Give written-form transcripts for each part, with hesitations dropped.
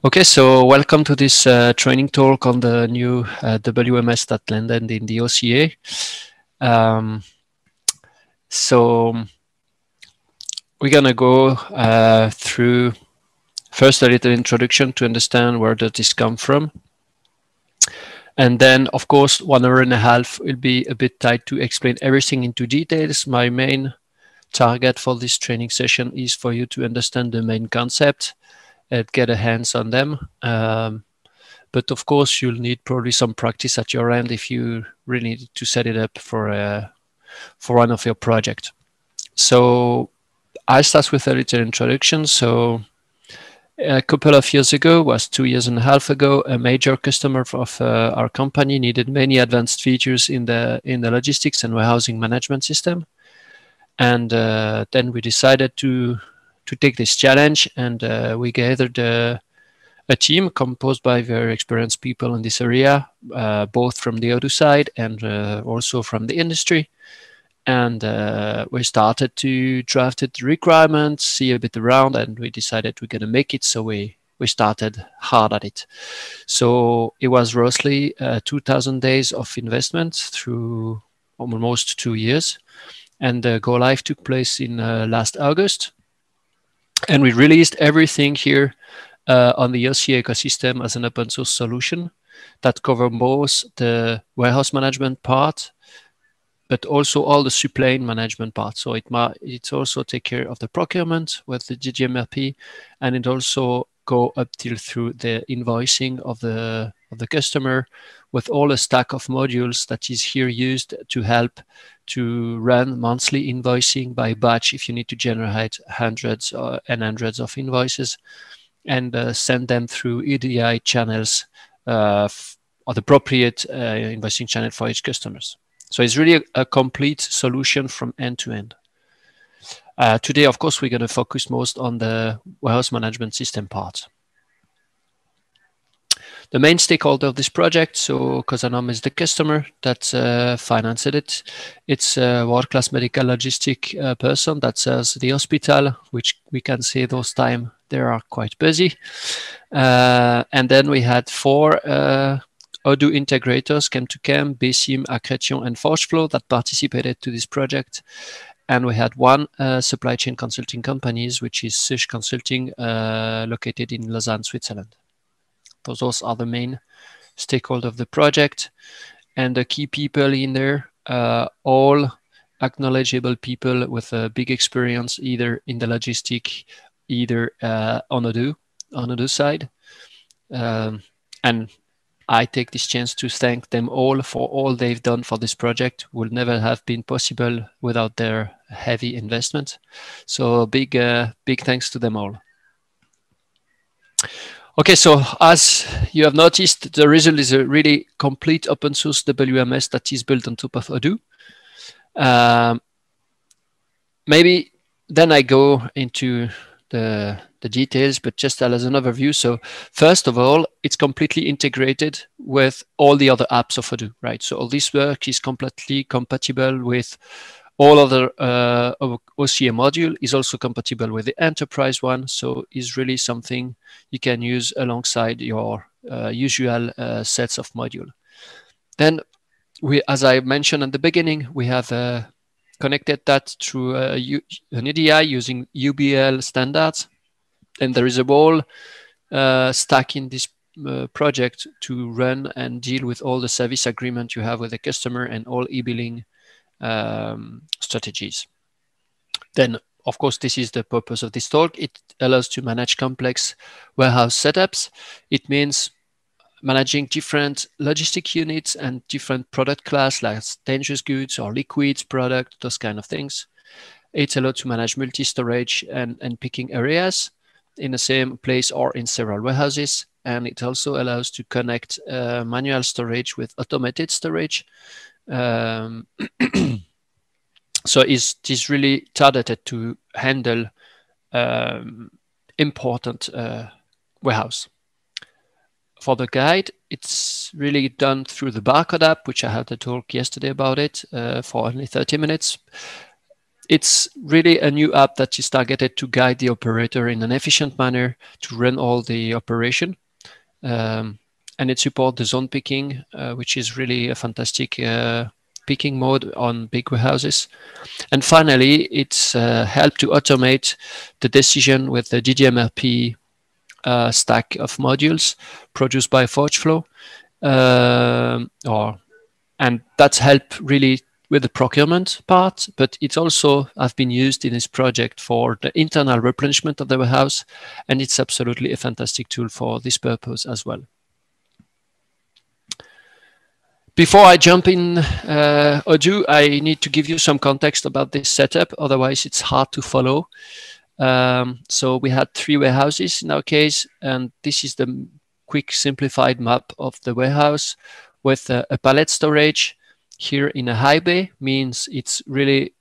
Okay, so welcome to this training talk on the new WMS that landed in the OCA. So we're gonna go through first a little introduction to understand where does this come from. And then, of course, 1.5 hours will be a bit tight to explain everything into details. My main target for this training session is for you to understand the main concept and get a hands on them. But of course, you'll need probably some practice at your end if you really need to set it up for one of your projects. So I start with a little introduction. So a couple of years ago, was 2.5 years ago, a major customer of our company needed many advanced features in the logistics and warehousing management system. And then we decided to take this challenge, and we gathered a team composed by very experienced people in this area, both from the Odoo side and also from the industry. And we started to draft the requirements, see a bit around, and we decided we're going to make it. So we started hard at it. So it was roughly 2,000 days of investment through almost 2 years. And the go live took place in last August. And we released everything here on the OCA ecosystem as an open source solution that covers both the warehouse management part, but also all the supply management part. So it also take care of the procurement with the GGMRP, and it also go up till through the invoicing of the customer with all a stack of modules that is here used to help to run monthly invoicing by batch if you need to generate hundreds and hundreds of invoices, and send them through EDI channels or the appropriate invoicing channel for each customers. So it's really a complete solution from end to end. Today, of course, we're going to focus most on the warehouse management system part. The main stakeholder of this project, so Cosanum is the customer that financed it. It's a world-class medical logistic person that serves the hospital, which we can say those times they are quite busy. And then we had 4 Odoo integrators, Chem2Chem, Bessim, Accretion, and Forgeflow that participated to this project. And we had 1 supply chain consulting companies, which is Sush Consulting, located in Lausanne, Switzerland. Those are the main stakeholders of the project. And the key people in there, all acknowledgeable people with a big experience, either in the logistic, either on Odoo side. And I take this chance to thank them all for all they've done for this project. Would never have been possible without their heavy investment. So big thanks to them all. Okay, so as you have noticed, the result is a really complete open source WMS that is built on top of Odoo. Maybe then I go into the details, but just as an overview. So first of all, it's completely integrated with all the other apps of Odoo, right? So all this work is completely compatible with all other OCA module, is also compatible with the enterprise one. So it's really something you can use alongside your usual sets of module. Then as I mentioned at the beginning, we have connected that through an EDI using UBL standards. And there is a whole stack in this project to run and deal with all the service agreement you have with the customer and all e-billing strategies. Then, of course, this is the purpose of this talk. It allows to manage complex warehouse setups. It means managing different logistic units and different product class like dangerous goods or liquids product, those kind of things. It's allowed to manage multi-storage and picking areas in the same place or in several warehouses. And it also allows to connect manual storage with automated storage. So it's really targeted to handle important warehouse. For the guide, it's really done through the barcode app, which I had a talk yesterday about it for only 30 minutes. it's really a new app that is targeted to guide the operator in an efficient manner to run all the operation. And it supports the zone picking, which is really a fantastic picking mode on big warehouses. And finally, it's helped to automate the decision with the DDMRP stack of modules produced by ForgeFlow. And that's helped really with the procurement part, but it's also have been used in this project for the internal replenishment of the warehouse, and it's absolutely a fantastic tool for this purpose as well. Before I jump in Odoo, I need to give you some context about this setup, otherwise it's hard to follow. So we had 3 warehouses in our case, and this is the quick simplified map of the warehouse with a pallet storage here in a high bay, means it's really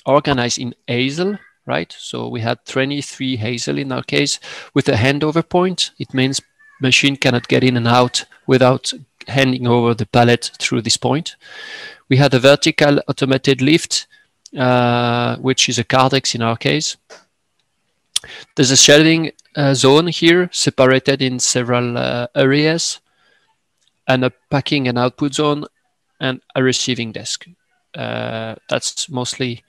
organized in hazel, right? So we had 23 hazel in our case with a handover point. It means machine cannot get in and out without handing over the pallet through this point. We had a vertical automated lift, which is a Cardex in our case. There's a shelving zone here separated in several areas, and a packing and output zone, and a receiving desk. That's mostly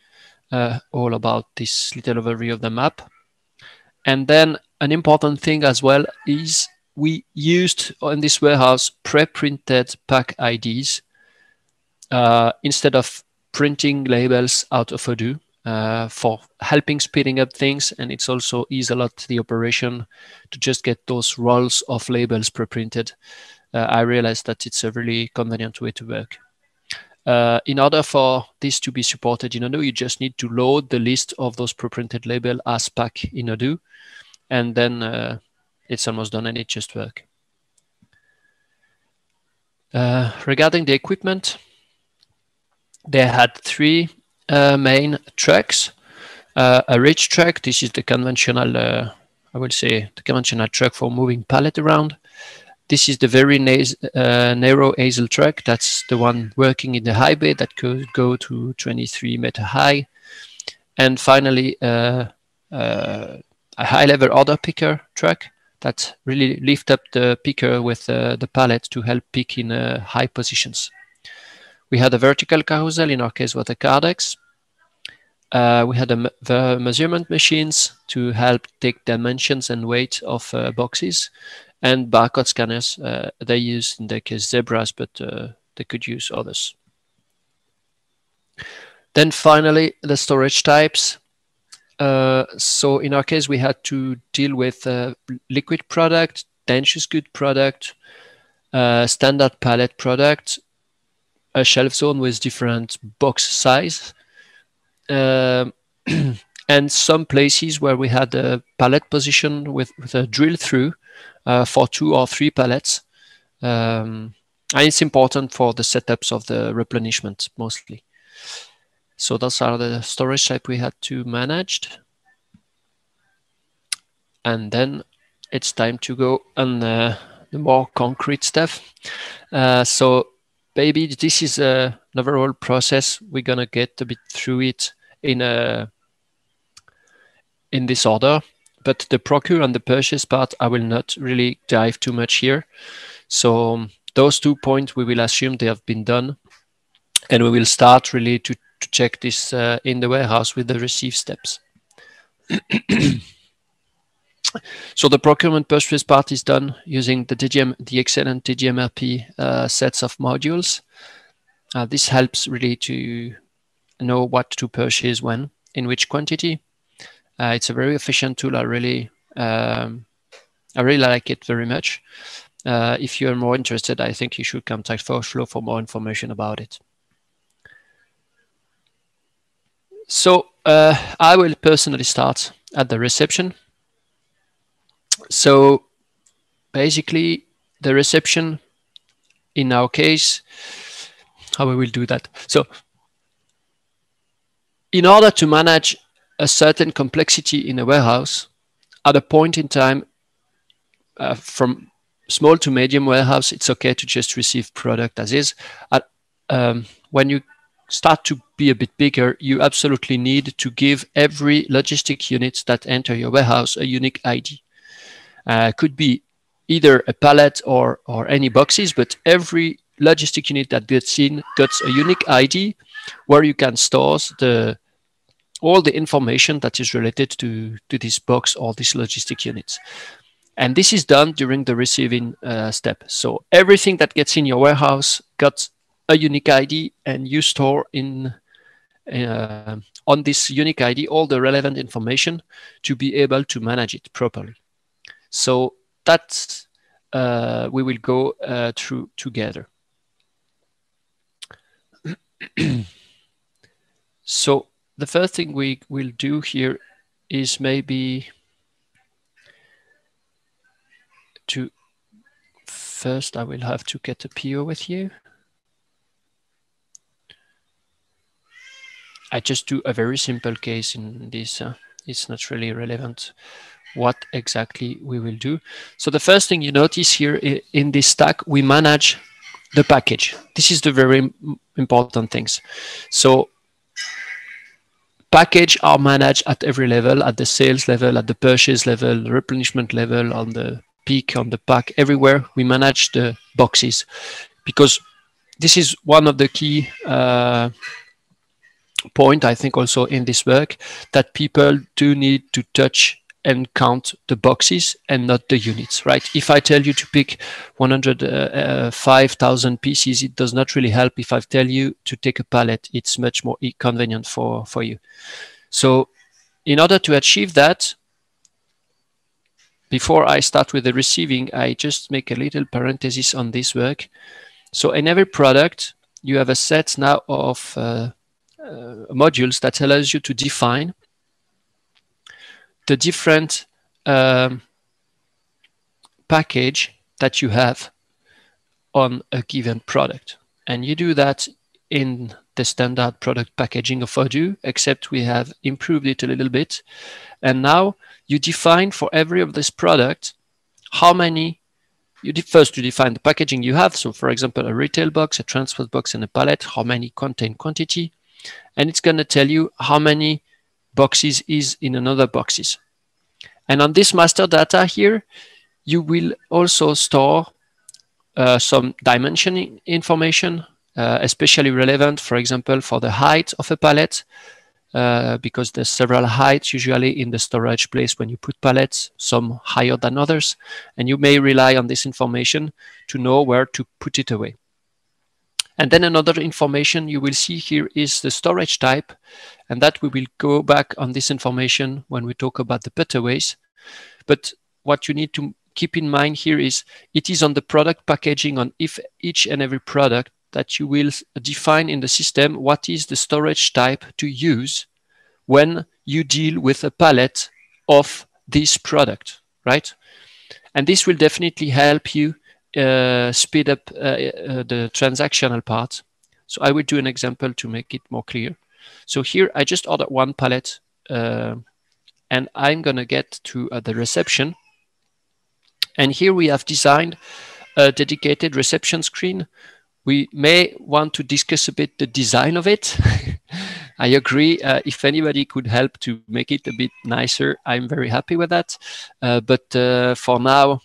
all about this little overview of the map. And then an important thing as well is we used in this warehouse pre-printed pack IDs instead of printing labels out of Odoo for helping speeding up things, and it's also eased a lot the operation to just get those rolls of labels pre-printed. I realized that it's a really convenient way to work. In order for this to be supported in Odoo, you just need to load the list of those pre-printed labels as pack in Odoo, and then it's almost done and it just works. Regarding the equipment, they had 3 main trucks. A reach truck, this is the conventional, I would say, the conventional truck for moving pallet around. This is the very narrow hazel truck. That's the one working in the high bay that could go to 23-meter high. And finally, a high-level order picker truck that really lift up the picker with the pallet to help pick in high positions. We had a vertical carousel, in our case with a Cardex. We had the measurement machines to help take dimensions and weight of boxes, and barcode scanners. They use in their case zebras, but they could use others. Then finally, the storage types. So in our case, we had to deal with liquid product, dangerous good product, standard pallet product, a shelf zone with different box size, and some places where we had a pallet position with a drill through for 2 or 3 pallets. And it's important for the setups of the replenishment mostly. So those are the storage type we had to manage. And then it's time to go on the more concrete stuff. So maybe this is an overall process. We're gonna get a bit through it in this order, but the procure and the purchase part, I will not really dive too much here. So those 2 points, we will assume they have been done, and we will start really to check this in the warehouse with the receive steps. So the procurement purchase part is done using the excellent DDMRP sets of modules. This helps really to know what to purchase when, in which quantity. It's a very efficient tool. I really like it very much. If you're more interested, I think you should contact ForgeFlow for more information about it. So I will personally start at the reception. So basically, the reception in our case, how we will do that. So in order to manage a certain complexity in a warehouse, at a point in time, from small to medium warehouse, it's okay to just receive product as is. When you start to be a bit bigger, you absolutely need to give every logistic unit that enter your warehouse a unique ID. Could be either a pallet or any boxes, but every logistic unit that gets in gets a unique ID where you can store all the information that is related to this box or this logistic units. And this is done during the receiving step. So everything that gets in your warehouse got a unique ID, and you store on this unique ID all the relevant information to be able to manage it properly. So that we will go through together. So the first thing we will do here is maybe first I will have to get a PO with you. I just do a very simple case in this. It's not really relevant what exactly we will do. So the first thing you notice here in this stack, we manage the package. This is the very important things. So package are managed at every level, at the sales level, at the purchase level, the replenishment level, on the peak, on the pack, everywhere we manage the boxes, because this is one of the key point, I think, also in this work, that people do need to touch and count the boxes and not the units, right? If I tell you to pick 105,000 pieces, it does not really help. If I tell you to take a pallet, it's much more convenient for you. So in order to achieve that, before I start with the receiving, I just make a little parenthesis on this work. So in every product, you have a set now of modules that allows you to define the different package that you have on a given product. And you do that in the standard product packaging of Odoo, except we have improved it a little bit. And now you define for every of this product how many, first you define the packaging you have. So for example, a retail box, a transport box, and a pallet, how many contain quantity. And it's going to tell you how many boxes is in another boxes. And on this master data here, you will also store some dimensioning information, especially relevant, for example, for the height of a pallet, because there's several heights usually in the storage place when you put pallets, some higher than others. And you may rely on this information to know where to put it away. And then another information you will see here is the storage type, and that we will go back on this information when we talk about the putaways. But what you need to keep in mind here is it is on the product packaging on each and every product that you will define in the system what is the storage type to use when you deal with a pallet of this product, right? And this will definitely help you speed up the transactional part. So I will do an example to make it more clear. So here I just ordered one pallet and I'm going to get to the reception. And here we have designed a dedicated reception screen. We may want to discuss a bit the design of it. I agree. If anybody could help to make it a bit nicer, I'm very happy with that. But for now,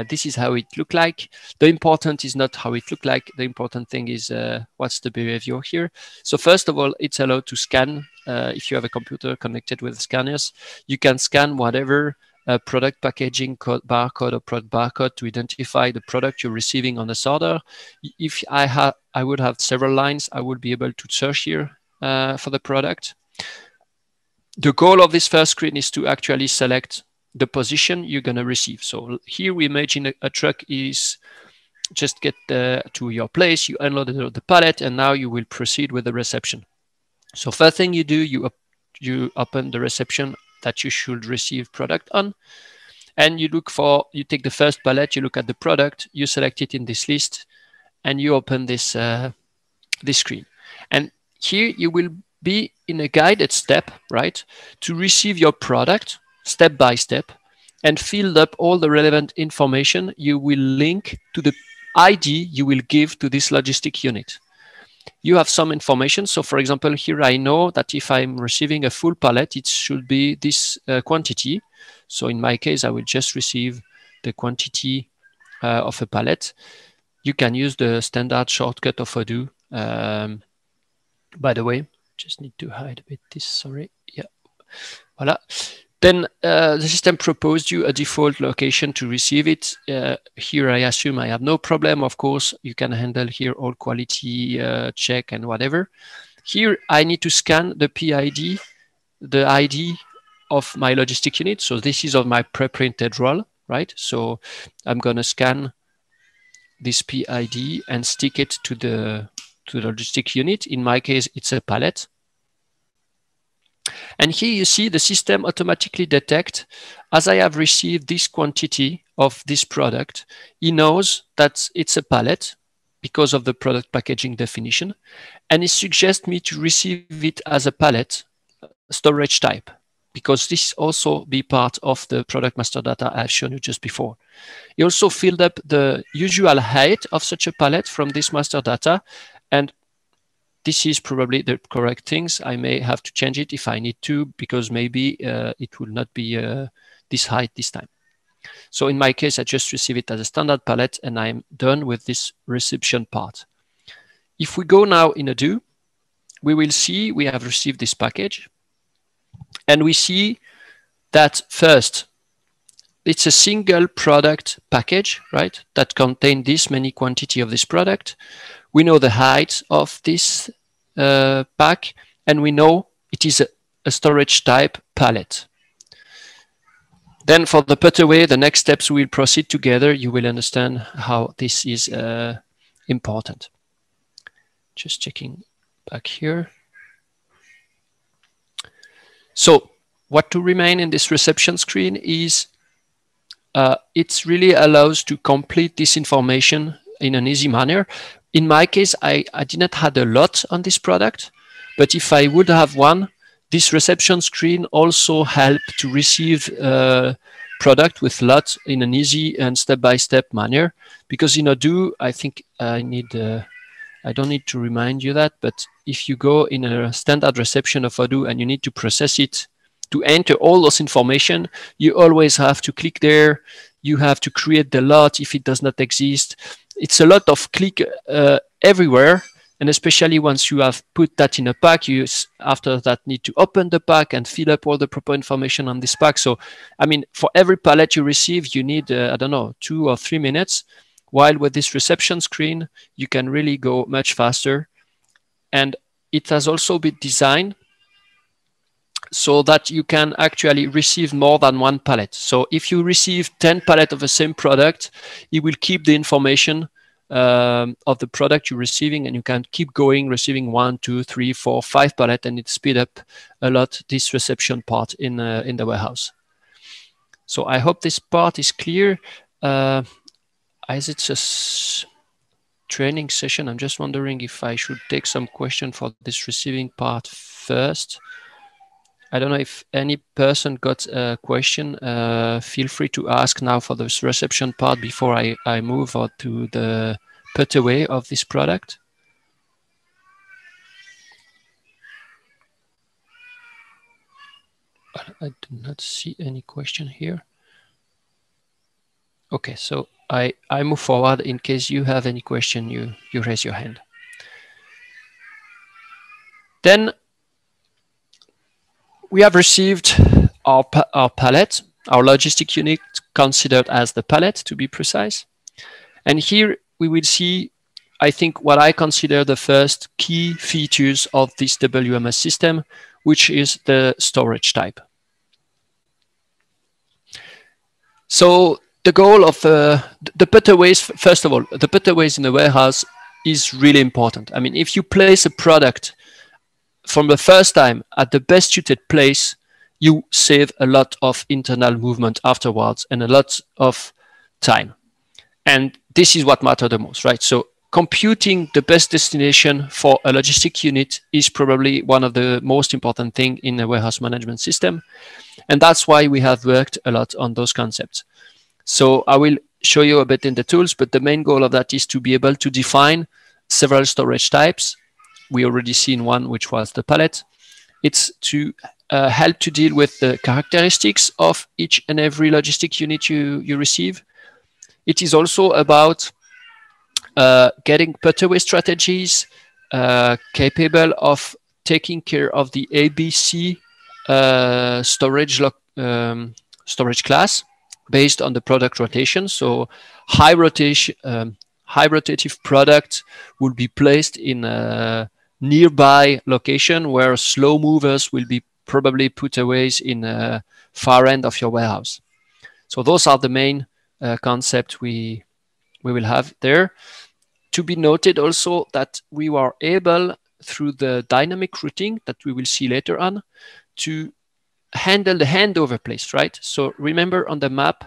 this is how it look like. The important is not how it look like. The important thing is what's the behavior here. So first of all, it's allowed to scan. If you have a computer connected with scanners, you can scan whatever product packaging code, barcode or product barcode to identify the product you're receiving on this order. If I would have several lines, I would be able to search here for the product. The goal of this first screen is to actually select the position you're going to receive. So here we imagine a truck is just get to your place, you unload the pallet, and now you will proceed with the reception. So first thing you do, you open the reception that you should receive product on, and you take the first pallet, you look at the product, you select it in this list, and you open this screen. And here you will be in a guided step, right, to receive your product step by step and fill up all the relevant information you will link to the ID you will give to this logistic unit. you have some information. So for example, here I know that if I'm receiving a full pallet, it should be this quantity. So in my case, I will just receive the quantity of a pallet. You can use the standard shortcut of Odoo. By the way, just need to hide a bit this, sorry. Yeah, voila. Then the system proposed you a default location to receive it. Here I assume I have no problem. Of course, you can handle here all quality check and whatever. Here I need to scan the PID, the ID of my logistic unit. So this is of my pre-printed roll, right? So I'm gonna scan this PID and stick it to the logistic unit. In my case, it's a pallet. And here you see the system automatically detect, as I have received this quantity of this product, he knows that it's a pallet because of the product packaging definition, and it suggests me to receive it as a pallet storage type, because this also be part of the product master data I've shown you just before. He also filled up the usual height of such a pallet from this master data, and this is probably the correct things. I may have to change it if I need to, because maybe it will not be this height this time. So in my case, I just receive it as a standard pallet, and I'm done with this reception part. If we go now in Odoo, we will see we have received this package. And we see that first, it's a single product package, right? That contains this many quantity of this product. We know the height of this pack, and we know it is a storage type pallet. Then for the put-away, the next steps we will proceed together. You will understand how this is important. Just checking back here. So what to remain in this reception screen is it really allows to complete this information in an easy manner. In my case, I did not have a lot on this product, but if I would have one, this reception screen also helped to receive product with lot in an easy and step-by-step manner. Because in Odoo, I think I don't need to remind you that, but if you go in a standard reception of Odoo and you need to process it, to enter all those information, you always have to click there. You have to create the lot if it does not exist. It's a lot of click everywhere. And especially once you have put that in a pack, you after that need to open the pack and fill up all the proper information on this pack. So, I mean, for every pallet you receive, you need, I don't know, 2 or 3 minutes. While with this reception screen, you can really go much faster. And it has also been designed so that you can actually receive more than one pallet. So if you receive 10 pallets of the same product, it will keep the information of the product you're receiving, and you can keep going, receiving 1, 2, 3, 4, 5 pallets, and it speed up a lot this reception part in the warehouse. So I hope this part is clear. As it's a training session, I'm just wondering if I should take some question for this receiving part first. I don't know if any person got a question. Feel free to ask now for this reception part before I move on to the put away of this product. I do not see any question here. Okay, so I move forward. In case you have any question, you raise your hand. Then we have received our pallet, our logistic unit considered as the pallet, to be precise. And here we will see, I think, what I consider the first key features of this WMS system, which is the storage type. So the goal of the put-aways, first of all, the put-aways in the warehouse is really important. I mean, if you place a product from the first time at the best suited place, you save a lot of internal movement afterwards and a lot of time. And this is what matters the most, right? So computing the best destination for a logistic unit is probably one of the most important things in a warehouse management system. And that's why we have worked a lot on those concepts. So I will show you a bit in the tools, but the main goal of that is to be able to define several storage types we already seen one, which was the palette. It's to help to deal with the characteristics of each and every logistic unit you receive. It is also about getting put-away strategies capable of taking care of the ABC storage class based on the product rotation. So high rotative product will be placed in a nearby location where slow movers will be probably put away in a far end of your warehouse. So those are the main concepts we will have there. To be noted also that we were able, through the dynamic routing that we will see later on, to handle the handover place, right? So remember on the map,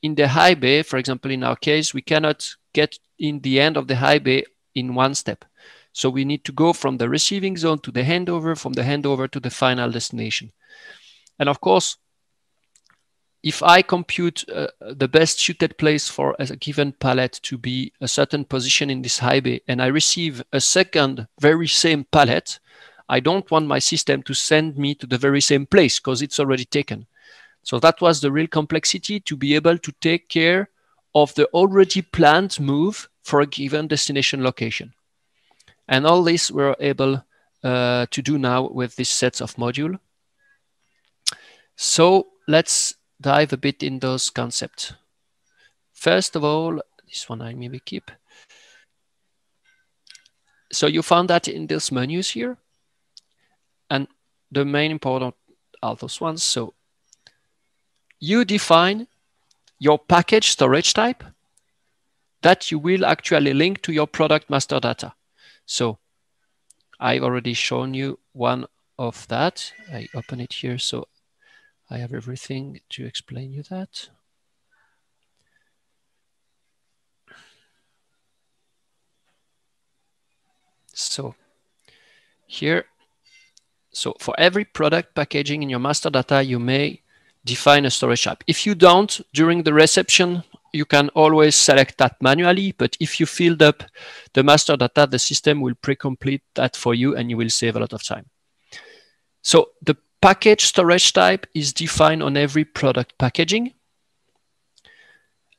in the high bay, for example, in our case, we cannot get in the end of the high bay in one step. So we need to go from the receiving zone to the handover, from the handover to the final destination. And of course, if I compute the best suited place for a given pallet to be a certain position in this high bay, and I receive a second very same pallet, I don't want my system to send me to the very same place because it's already taken. So that was the real complexity, to be able to take care of the already planned move for a given destination location. And all this we're able to do now with this set of modules. So let's dive a bit in those concepts. First of all, this one I maybe keep. So you found that in those menus here. And the main important are those ones. So you define your package storage type that you will actually link to your product master data. So I've already shown you one of that. I open it here, so I have everything to explain you that. So here, so for every product packaging in your master data, you may define a storage type. If you don't, during the reception, you can always select that manually, but if you filled up the master data, the system will pre-complete that for you and you will save a lot of time. So the package storage type is defined on every product packaging.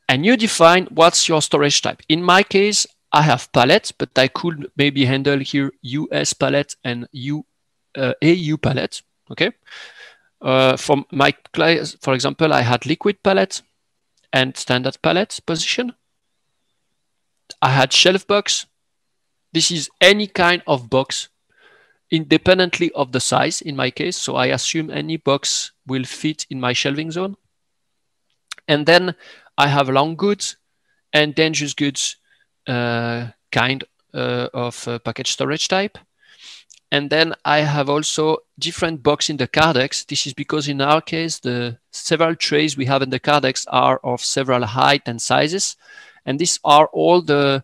And you define what's your storage type. In my case, I have pallet, but I could maybe handle here US pallet and AU pallet, okay? From my clients, for example, I had liquid pallet and standard pallet position. I had shelf box. This is any kind of box, independently of the size in my case. So I assume any box will fit in my shelving zone. And then I have long goods and dangerous goods kind of package storage type. And then I have also different box in the Cardex. This is because in our case, the several trays we have in the Cardex are of several height and sizes. And these are all the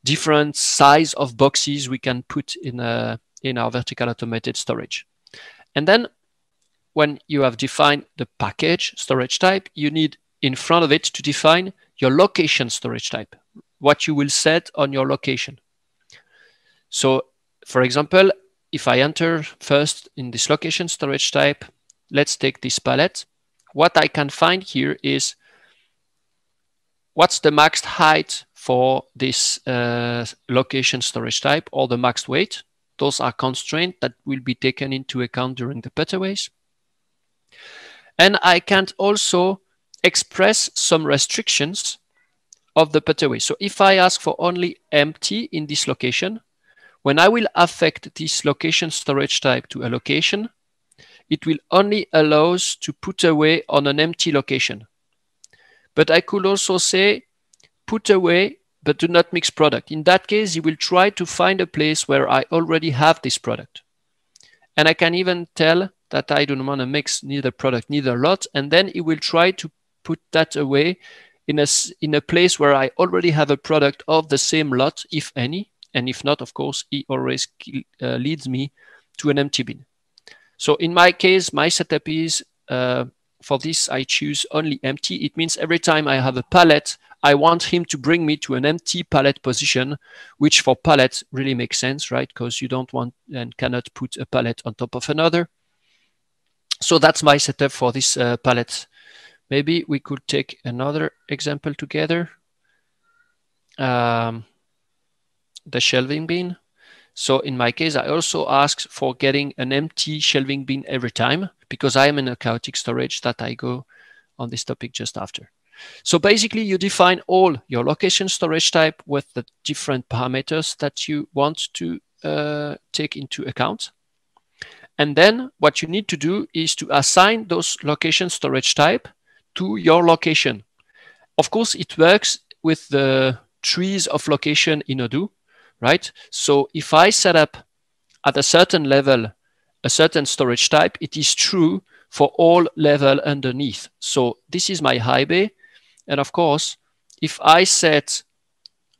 different size of boxes we can put in our vertical automated storage. And then when you have defined the package storage type, you need in front of it to define your location storage type, what you will set on your location. So for example, if I enter first in this location storage type, let's take this pallet. What I can find here is what's the max height for this location storage type or the max weight. Those are constraints that will be taken into account during the putaways. And I can also express some restrictions of the putaway. So if I ask for only empty in this location, when I will affect this location storage type to a location, it will only allow us to put away on an empty location. But I could also say, put away, but do not mix product. In that case, you will try to find a place where I already have this product. And I can even tell that I don't want to mix neither product, neither lot. And then it will try to put that away in a place where I already have a product of the same lot, if any. And if not, of course, it always leads me to an empty bin. So in my case, my setup is, for this, I choose only empty. It means every time I have a pallet, I want him to bring me to an empty pallet position, which for pallets really makes sense, right? Because you don't want and cannot put a pallet on top of another. So that's my setup for this pallet. Maybe we could take another example together. The shelving bin. So in my case, I also asked for getting an empty shelving bin every time, because I am in a chaotic storage that I go on this topic just after. So basically, you define all your location storage type with the different parameters that you want to take into account. And then what you need to do is to assign those location storage type to your location. Of course, it works with the trees of location in Odoo, right? So if I set up at a certain level a certain storage type, it is true for all level underneath. So this is my high bay. And of course, if I set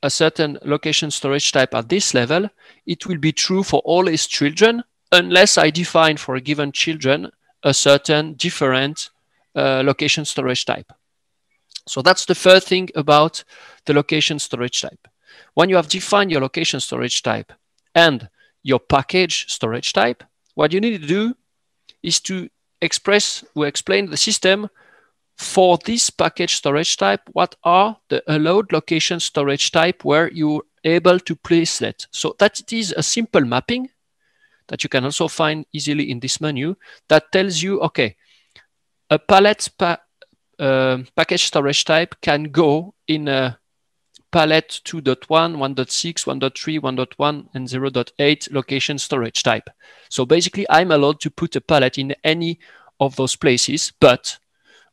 a certain location storage type at this level, it will be true for all its children, unless I define for a given children a certain different location storage type. So that's the first thing about the location storage type. When you have defined your location storage type and your package storage type, what you need to do is to explain the system for this package storage type, what are the allowed location storage type where you're able to place that. So that it is a simple mapping that you can also find easily in this menu that tells you, okay, a pallet package storage type can go in a pallet 2.1, 1.6, 1.3, 1.1, and 0.8 location storage type. So basically, I'm allowed to put a pallet in any of those places, but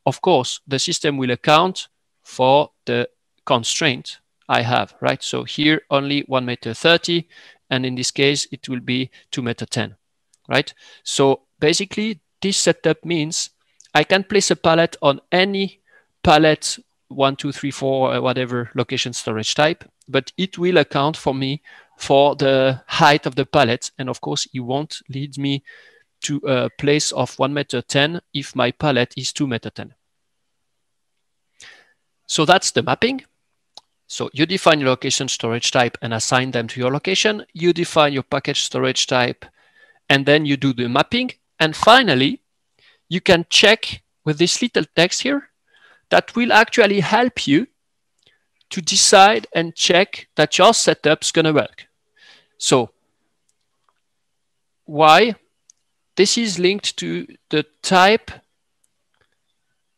of course, the system will account for the constraint I have, right? So here only 1.30 m, and in this case, it will be 2.10 m, right? So basically, this setup means I can place a pallet on any pallet 1, 2, 3, 4, whatever location storage type, but it will account for me for the height of the pallet. And of course, it won't lead me to a place of 1.10 m if my pallet is 2.10 m. So that's the mapping. So you define your location storage type and assign them to your location. You define your package storage type, and then you do the mapping. And finally, you can check with this little text here that will actually help you to decide and check that your setup's going to work. So why? This is linked to the type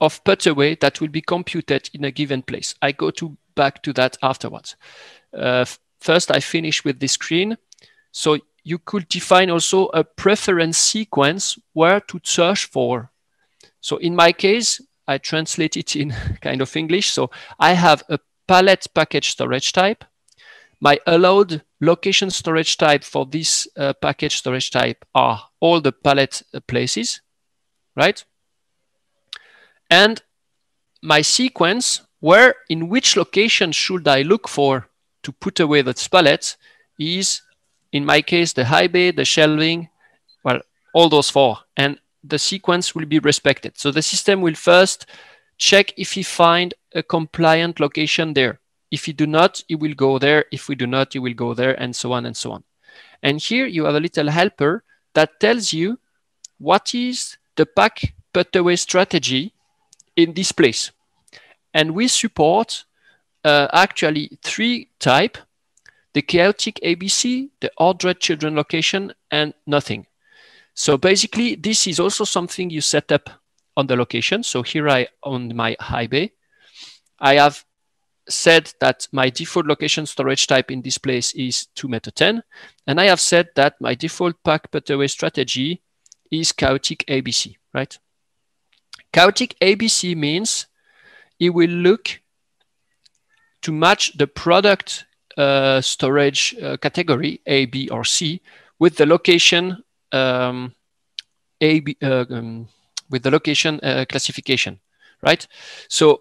of put-away that will be computed in a given place. I go back to that afterwards. First, I finish with this screen. So you could define also a preference sequence where to search for. So in my case, I translate it in kind of English. So I have a pallet package storage type. My allowed location storage type for this package storage type are all the pallet places, right? And my sequence, where in which location should I look for to put away that pallet, is in my case the high bay, the shelving, well, all those four, and the sequence will be respected. So the system will first check if he find a compliant location there. If he do not, it will go there. If we do not, it will go there, and so on and so on. And here you have a little helper that tells you what is the pack put away strategy in this place. And we support actually 3 types: the chaotic ABC, the ordered children location, and nothing. So basically, this is also something you set up on the location. So here on my high bay, I have said that my default location storage type in this place is 2.10 m, and I have said that my default pack put away strategy is chaotic ABC, right? Chaotic ABC means it will look to match the product storage category A, B, or C with the location classification, right? So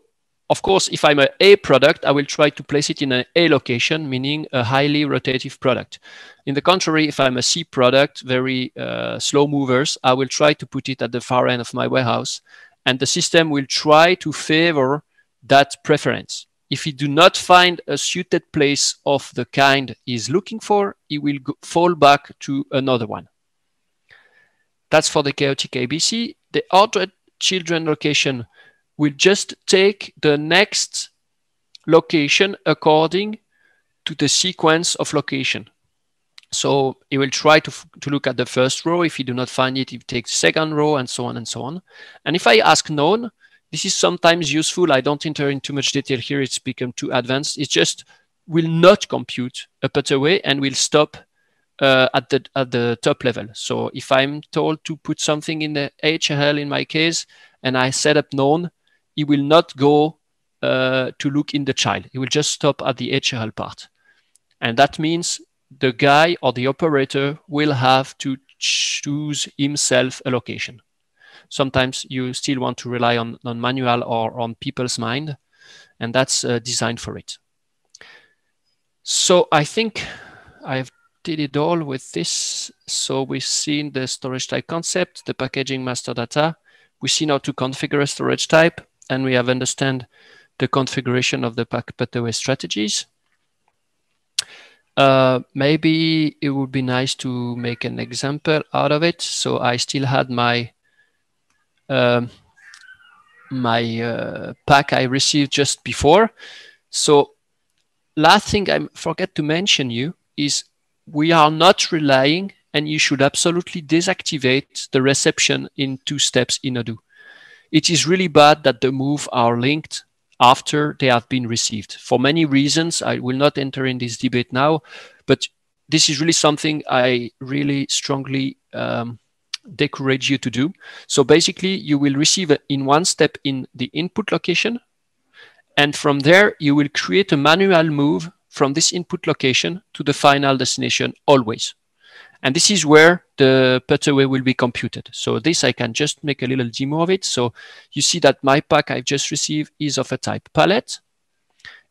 of course, if I'm an A product, I will try to place it in an A location, meaning a highly rotative product. In the contrary, if I'm a C product, very slow movers, I will try to put it at the far end of my warehouse, and the system will try to favor that preference. If he do not find a suited place of the kind he's looking for, he will fall back to another one. That's for the chaotic ABC. The ordered children location will just take the next location according to the sequence of location. So he will try to look at the first row. If he do not find it, he takes the second row, and so on and so on. And if I ask known, this is sometimes useful. I don't enter in too much detail here. It's become too advanced. It just will not compute a pathway and will stop at the top level. So if I'm told to put something in the HL in my case, and I set up known, it will not go to look in the child. It will just stop at the HL part. And that means the guy or the operator will have to choose himself a location. Sometimes you still want to rely on manual or on people's mind, and that's designed for it. So I think I've did it all with this. So we've seen the storage type concept, the packaging master data. We see how to configure a storage type, and we have understand the configuration of the pathway strategies. Maybe it would be nice to make an example out of it. So I still had my pack I received just before. So last thing I forget to mention you is we are not relying, and you should absolutely deactivate the reception in 2 steps in Odoo. It is really bad that the move are linked after they have been received. For many reasons, I will not enter in this debate now, but this is really something I really strongly encourage you to do. So basically, you will receive in 1 step in the input location, and from there, you will create a manual move from this input location to the final destination always. And this is where the pathway will be computed. So this, I can just make a little demo of it. So you see that my pack I've just received is of a type palette.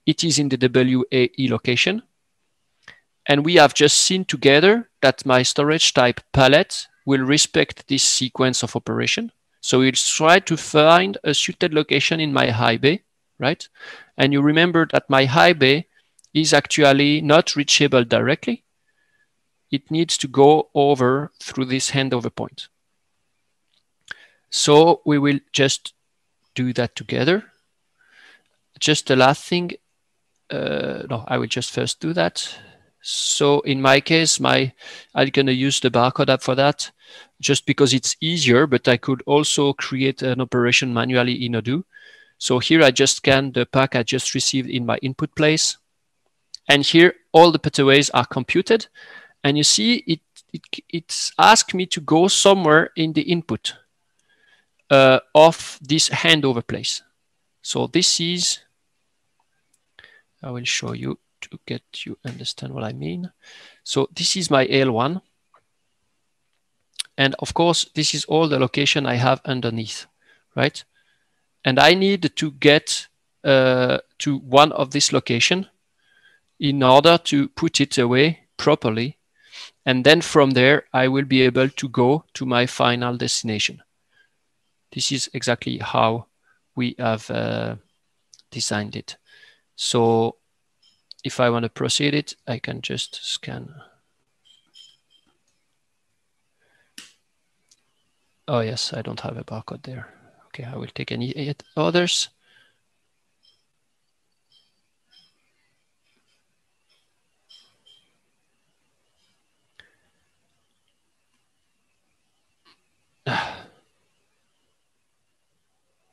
It is in the WAE location. And we have just seen together that my storage type palette will respect this sequence of operation. So it's try to find a suited location in my high bay, right? And you remember that my high bay is actually not reachable directly. It needs to go over through this handover point. So we will just do that together. Just the last thing, no, I will just first do that. So in my case, I'm gonna use the barcode app for that, just because it's easier, but I could also create an operation manually in Odoo. So here I just scan the pack I just received in my input place. And here all the pathways are computed. And you see it's asked me to go somewhere in the input of this handover place. So this is, I will show you to get you understand what I mean. So this is my L1. And of course, this is all the location I have underneath, right? And I need to get to one of this location in order to put it away properly. And then from there, I will be able to go to my final destination. This is exactly how we have designed it. So if I want to proceed it, I can just scan. Oh yes, I don't have a barcode there. Okay, I will take any others.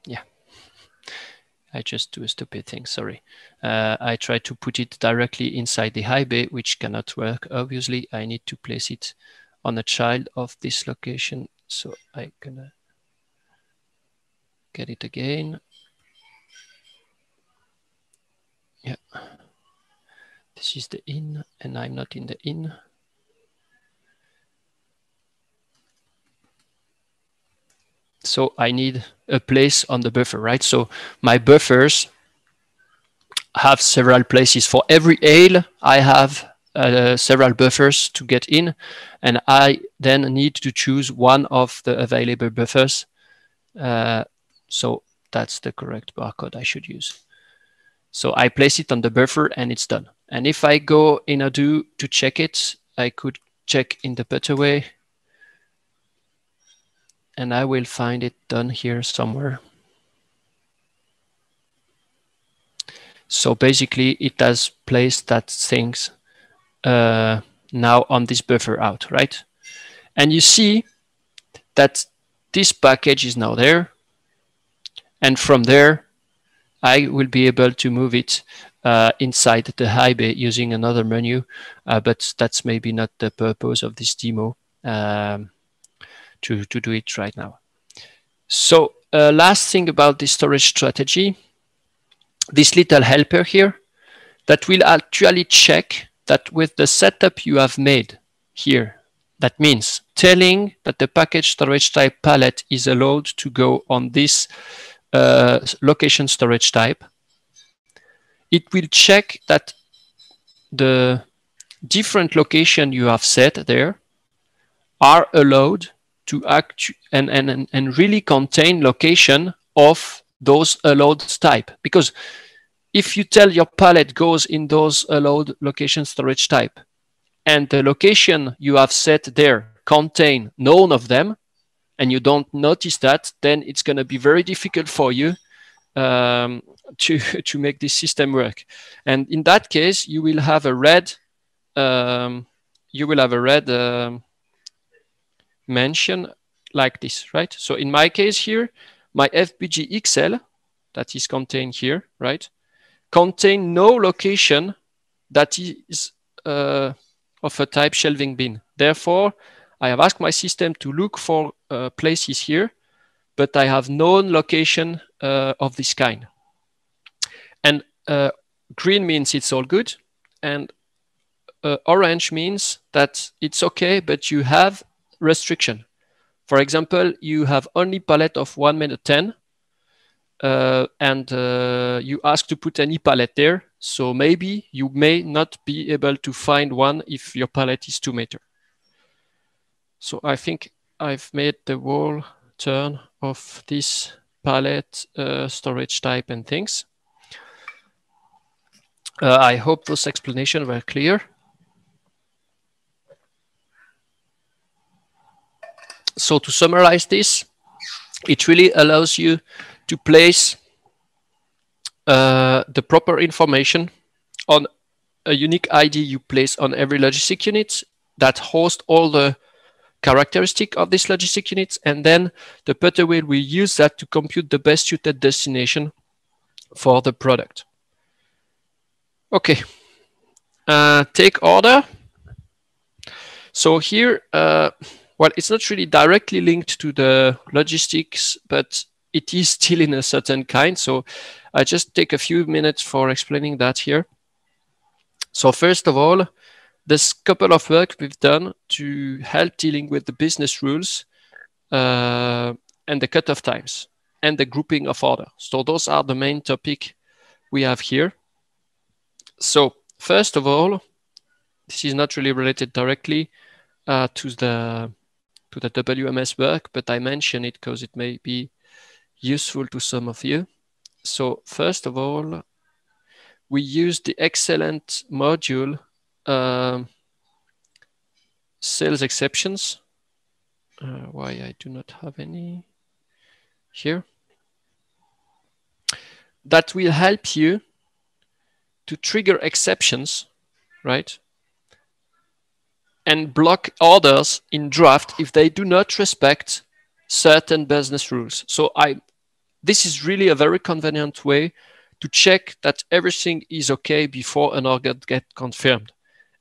Yeah, I just do a stupid thing, sorry. I try to put it directly inside the high bay, which cannot work. Obviously, I need to place it on a child of this location. So I'm gonna get it again. Yeah, this is the in, and I'm not in the in. So I need a place on the buffer, right? So my buffers have several places. For every ale, I have several buffers to get in, and I then need to choose one of the available buffers. So that's the correct barcode I should use. So I place it on the buffer and it's done. And if I go in Odoo to check it, I could check in the Putaway, and I will find it done here somewhere. So basically it has placed that things now on this buffer out, right? And you see that this package is now there. And from there, I will be able to move it inside the high bay using another menu, but that's maybe not the purpose of this demo to do it right now. So last thing about this storage strategy, this little helper here that will actually check that with the setup you have made here, that means telling that the package storage type palette is allowed to go on this location storage type. It will check that the different location you have set there are allowed to act and really contain location of those allowed type. Because if you tell your palette goes in those allowed location storage type and the location you have set there contain none of them, and you don't notice that, then it's going to be very difficult for you to make this system work. And in that case, you will have a red mention like this, right? So in my case here, my FBG XL that is contained here, right, contain no location that is of a type shelving bin. Therefore, I have asked my system to look for places here, but I have no location of this kind. And green means it's all good, and orange means that it's okay, but you have restriction. For example, you have only palette of 1 meter 10, and you ask to put any palette there. So maybe you may not be able to find one if your palette is 2 meter. So I think I've made the whole turn of this palette storage type and things. I hope those explanations were clear. So to summarize this, it really allows you to place the proper information on a unique ID you place on every logistic unit that hosts all the characteristic of this logistic unit, and then the Putaway will use that to compute the best suited destination for the product. Okay, take order. So here, well, it's not really directly linked to the logistics, but it is still in a certain kind. So I just take a few minutes for explaining that here. So first of all, there's a couple of work we've done to help dealing with the business rules and the cutoff times and the grouping of order. So those are the main topic we have here. So first of all, this is not really related directly to the WMS work, but I mention it because it may be useful to some of you. So first of all, we use the excellent module sales exceptions. Why I do not have any here. That will help you to trigger exceptions, right? And block orders in draft if they do not respect certain business rules. So this is really a very convenient way to check that everything is okay before an order gets confirmed.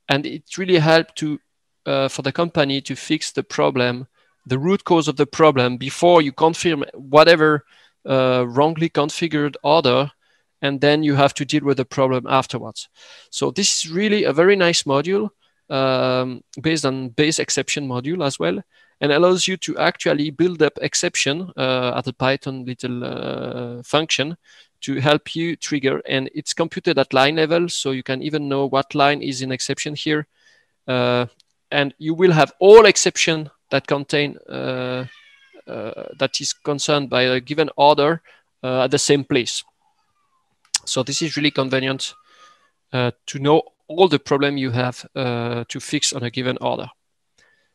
And it really helped to for the company to fix the problem, the root cause of the problem, before you confirm whatever wrongly configured order, and then you have to deal with the problem afterwards. So this is really a very nice module based on base exception module as well, and allows you to actually build up exception at a Python little function to help you trigger, and it's computed at line level, so you can even know what line is in exception here. And you will have all exception that contain that is concerned by a given order at the same place. So this is really convenient to know all the problem you have to fix on a given order.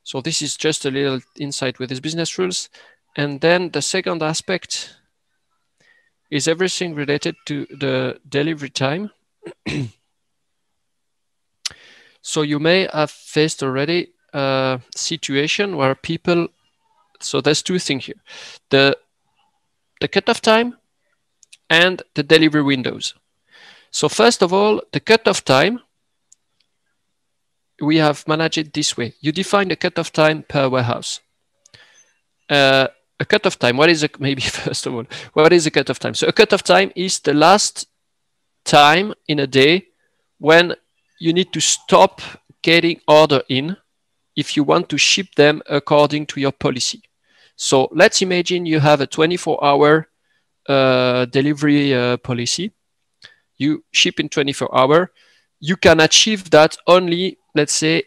So this is just a little insight with these business rules. And then the second aspect is everything related to the delivery time. So you may have faced already a situation where people, so there's two things here, the cutoff time and the delivery windows. So first of all, the cutoff time, we have managed it this way. You define the cutoff time per warehouse. A cutoff time, what is a, maybe first of all, what is a cutoff time? So a cutoff time is the last time in a day when you need to stop getting order in if you want to ship them according to your policy. So let's imagine you have a 24-hour delivery policy. You ship in 24 hours. You can achieve that only, let's say,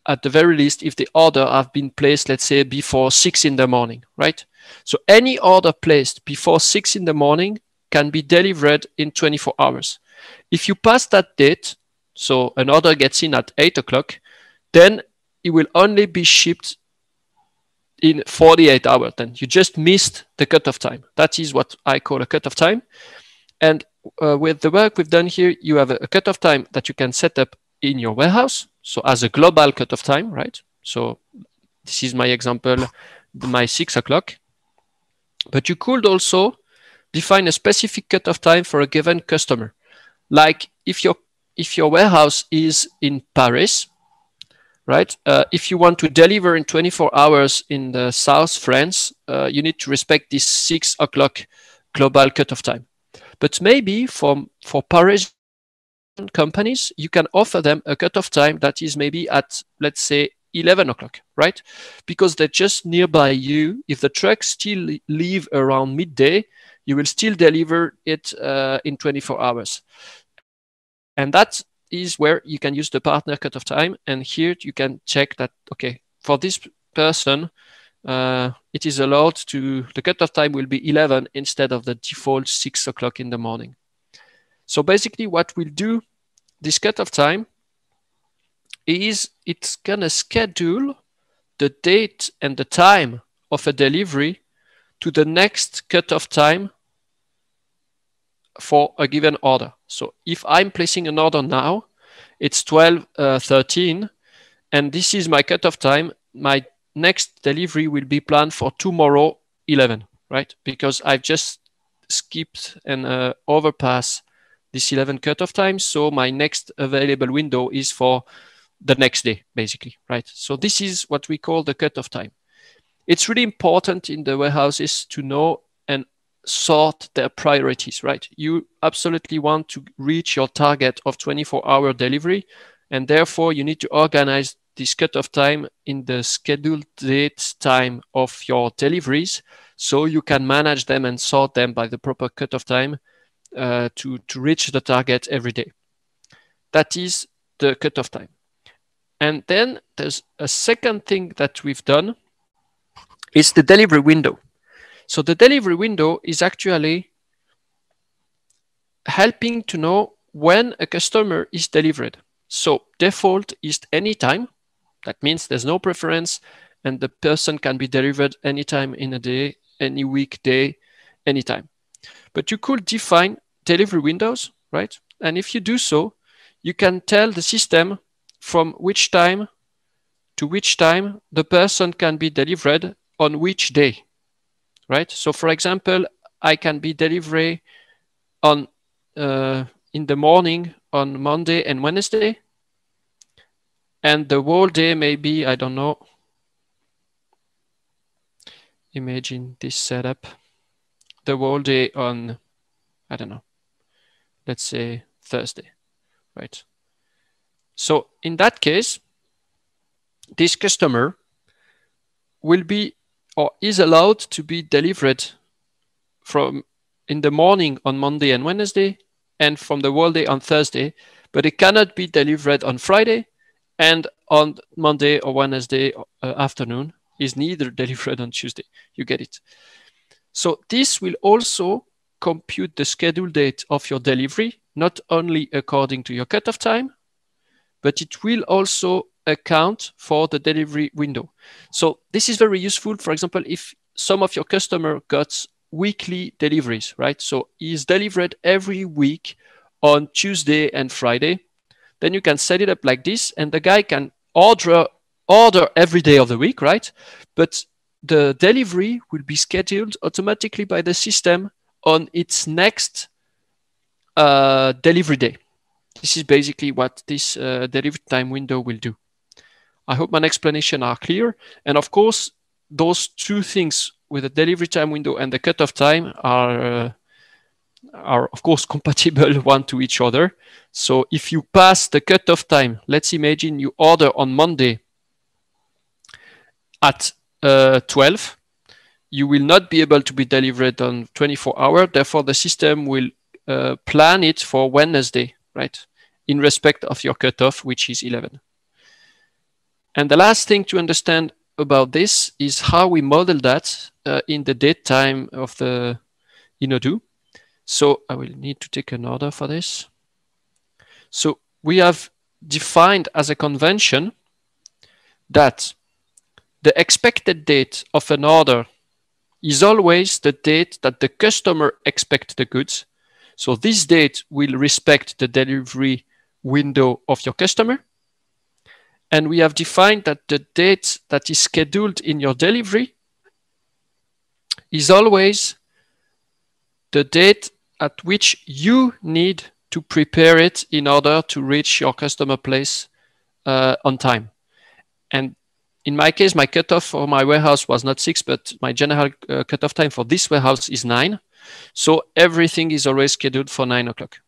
at the very least, if the order have been placed, let's say, before 6 in the morning, right? So any order placed before 6 in the morning can be delivered in 24 hours. If you pass that date, so an order gets in at 8 o'clock, then it will only be shipped in 48 hours. Then you just missed the cutoff time. That is what I call a cutoff time. And with the work we've done here, you have a cutoff time that you can set up in your warehouse. So as a global cutoff time, right? So this is my example, my 6 o'clock. But you could also define a specific cutoff time for a given customer. Like if your warehouse is in Paris, right? If you want to deliver in 24 hours in the South France, you need to respect this 6 o'clock global cutoff time. But maybe for Paris companies, you can offer them a cutoff time that is maybe at, let's say, 11 o'clock, right? Because they're just nearby you. If the trucks still leave around midday, you will still deliver it in 24 hours. And that is where you can use the partner cutoff time. And here you can check that, okay, for this person, it is allowed to, the cutoff time will be 11 instead of the default 6 o'clock in the morning. So basically what we'll do, this cutoff time, is it's gonna schedule the date and the time of a delivery to the next cutoff time for a given order. So if I'm placing an order now, it's 12:13, and this is my cutoff time. My next delivery will be planned for tomorrow 11, right? Because I've just skipped and overpass this 11 cutoff time. So my next available window is for the next day, basically, right? So this is what we call the cutoff time. It's really important in the warehouses to know and sort their priorities, right? You absolutely want to reach your target of 24-hour delivery, and therefore you need to organize this cutoff time in the scheduled date time of your deliveries, so you can manage them and sort them by the proper cutoff time to reach the target every day. That is the cutoff time. And then there's a second thing that we've done is the delivery window. So the delivery window is actually helping to know when a customer is delivered. So default is anytime. That means there's no preference, and the person can be delivered anytime in a day, any weekday, anytime. But you could define delivery windows, right? And if you do so, you can tell the system from which time to which time the person can be delivered on which day, right? So for example, I can be delivery on in the morning on Monday and Wednesday, and the whole day maybe, I don't know, imagine this setup, the whole day on, I don't know, let's say Thursday, right? So in that case, this customer will be or is allowed to be delivered from in the morning on Monday and Wednesday, and from the whole day on Thursday, but it cannot be delivered on Friday, and on Monday or Wednesday afternoon is neither delivered on Tuesday. You get it. So this will also compute the schedule date of your delivery, not only according to your cutoff time, but it will also account for the delivery window. So this is very useful. For example, if some of your customer got weekly deliveries, right? So he's delivered every week on Tuesday and Friday, then you can set it up like this, and the guy can order every day of the week, right? But the delivery will be scheduled automatically by the system on its next delivery day. This is basically what this delivery time window will do. I hope my explanations are clear. And of course, those two things with the delivery time window and the cutoff time are of course compatible one to each other. So if you pass the cutoff time, let's imagine you order on Monday at 12, you will not be able to be delivered on 24 hours. Therefore, the system will plan it for Wednesday, right? In respect of your cutoff, which is 11. And the last thing to understand about this is how we model that in the date time of the Odoo. So I will need to take an order for this. So we have defined as a convention that the expected date of an order is always the date that the customer expects the goods. So this date will respect the delivery window of your customer. And we have defined that the date that is scheduled in your delivery is always the date at which you need to prepare it in order to reach your customer place on time. And in my case, my cutoff for my warehouse was not 6, but my general cutoff time for this warehouse is 9. So everything is always scheduled for 9 o'clock.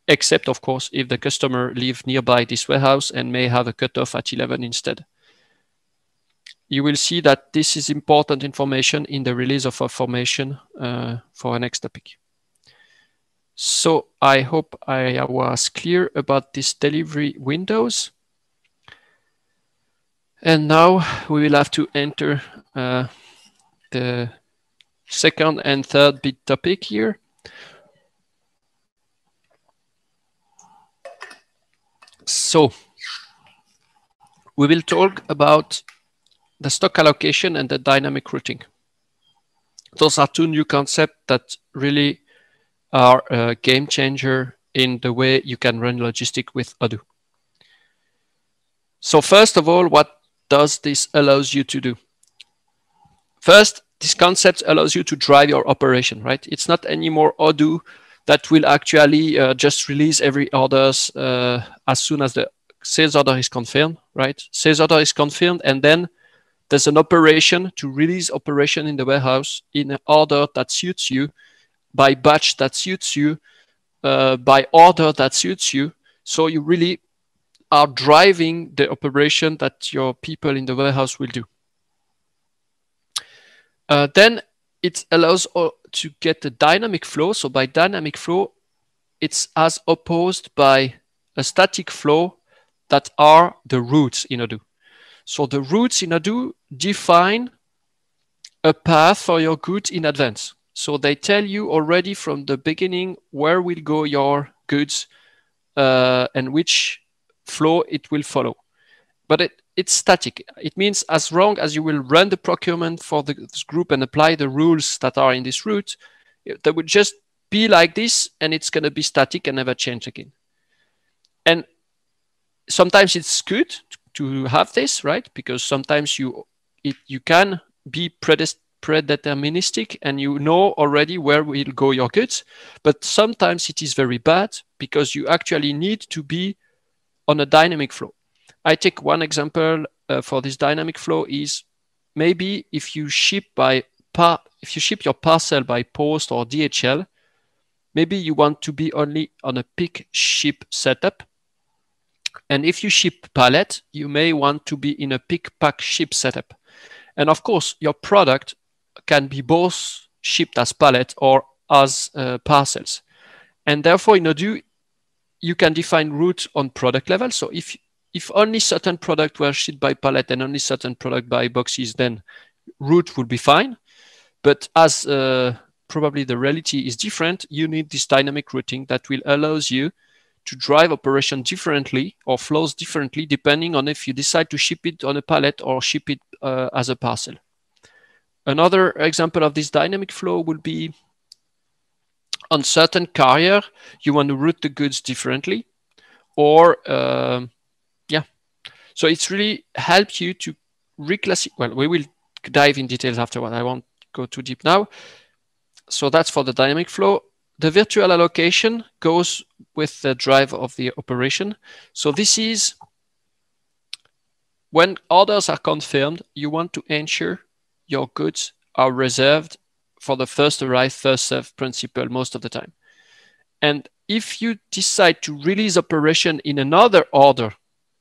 Except, of course, if the customer lives nearby this warehouse and may have a cutoff at 11 instead. You will see that this is important information in the release of our formation for our next topic. So I hope I was clear about these delivery windows. And now we will have to enter the second and third big topic here. So we will talk about the stock allocation and the dynamic routing. Those are two new concepts that really are a game changer in the way you can run logistics with Odoo. So first of all, what does this allows you to do? First, this concept allows you to drive your operation, right? It's not anymore Odoo that will actually just release every orders as soon as the sales order is confirmed, right? Sales order is confirmed, and then there's an operation to release operation in the warehouse in an order that suits you, by batch that suits you, by order that suits you. So you really are driving the operation that your people in the warehouse will do. Then it allows to get a dynamic flow. So by dynamic flow, it's as opposed by a static flow that are the routes in Odoo. So the routes in Odoo define a path for your goods in advance. So they tell you already from the beginning where will go your goods and which flow it will follow. But it's static. It means as long as you will run the procurement for this group and apply the rules that are in this route, that would just be like this, and it's going to be static and never change again. And sometimes it's good to have this, right? Because sometimes you can be predeterministic and you know already where will go your goods. But sometimes it is very bad because you actually need to be on a dynamic flow. I take one example for this dynamic flow is maybe if you ship your parcel by post or DHL, maybe you want to be only on a pick ship setup. And if you ship pallet, you may want to be in a pick pack ship setup. And of course, your product can be both shipped as pallet or as parcels. And therefore, in Odoo, you can define route on product level. So if only certain products were shipped by pallet and only certain product by boxes, then route would be fine. But as probably the reality is different, you need this dynamic routing that will allows you to drive operation differently or flows differently depending on if you decide to ship it on a pallet or ship it as a parcel. Another example of this dynamic flow would be on certain carrier, you want to route the goods differently, or yeah. So it's really helped you to reclassify. Well, we will dive in details afterward. I won't go too deep now. So that's for the dynamic flow. The virtual allocation goes with the drive of the operation. So this is when orders are confirmed, you want to ensure your goods are reserved for the first arrived, first served principle most of the time. And if you decide to release operation in another order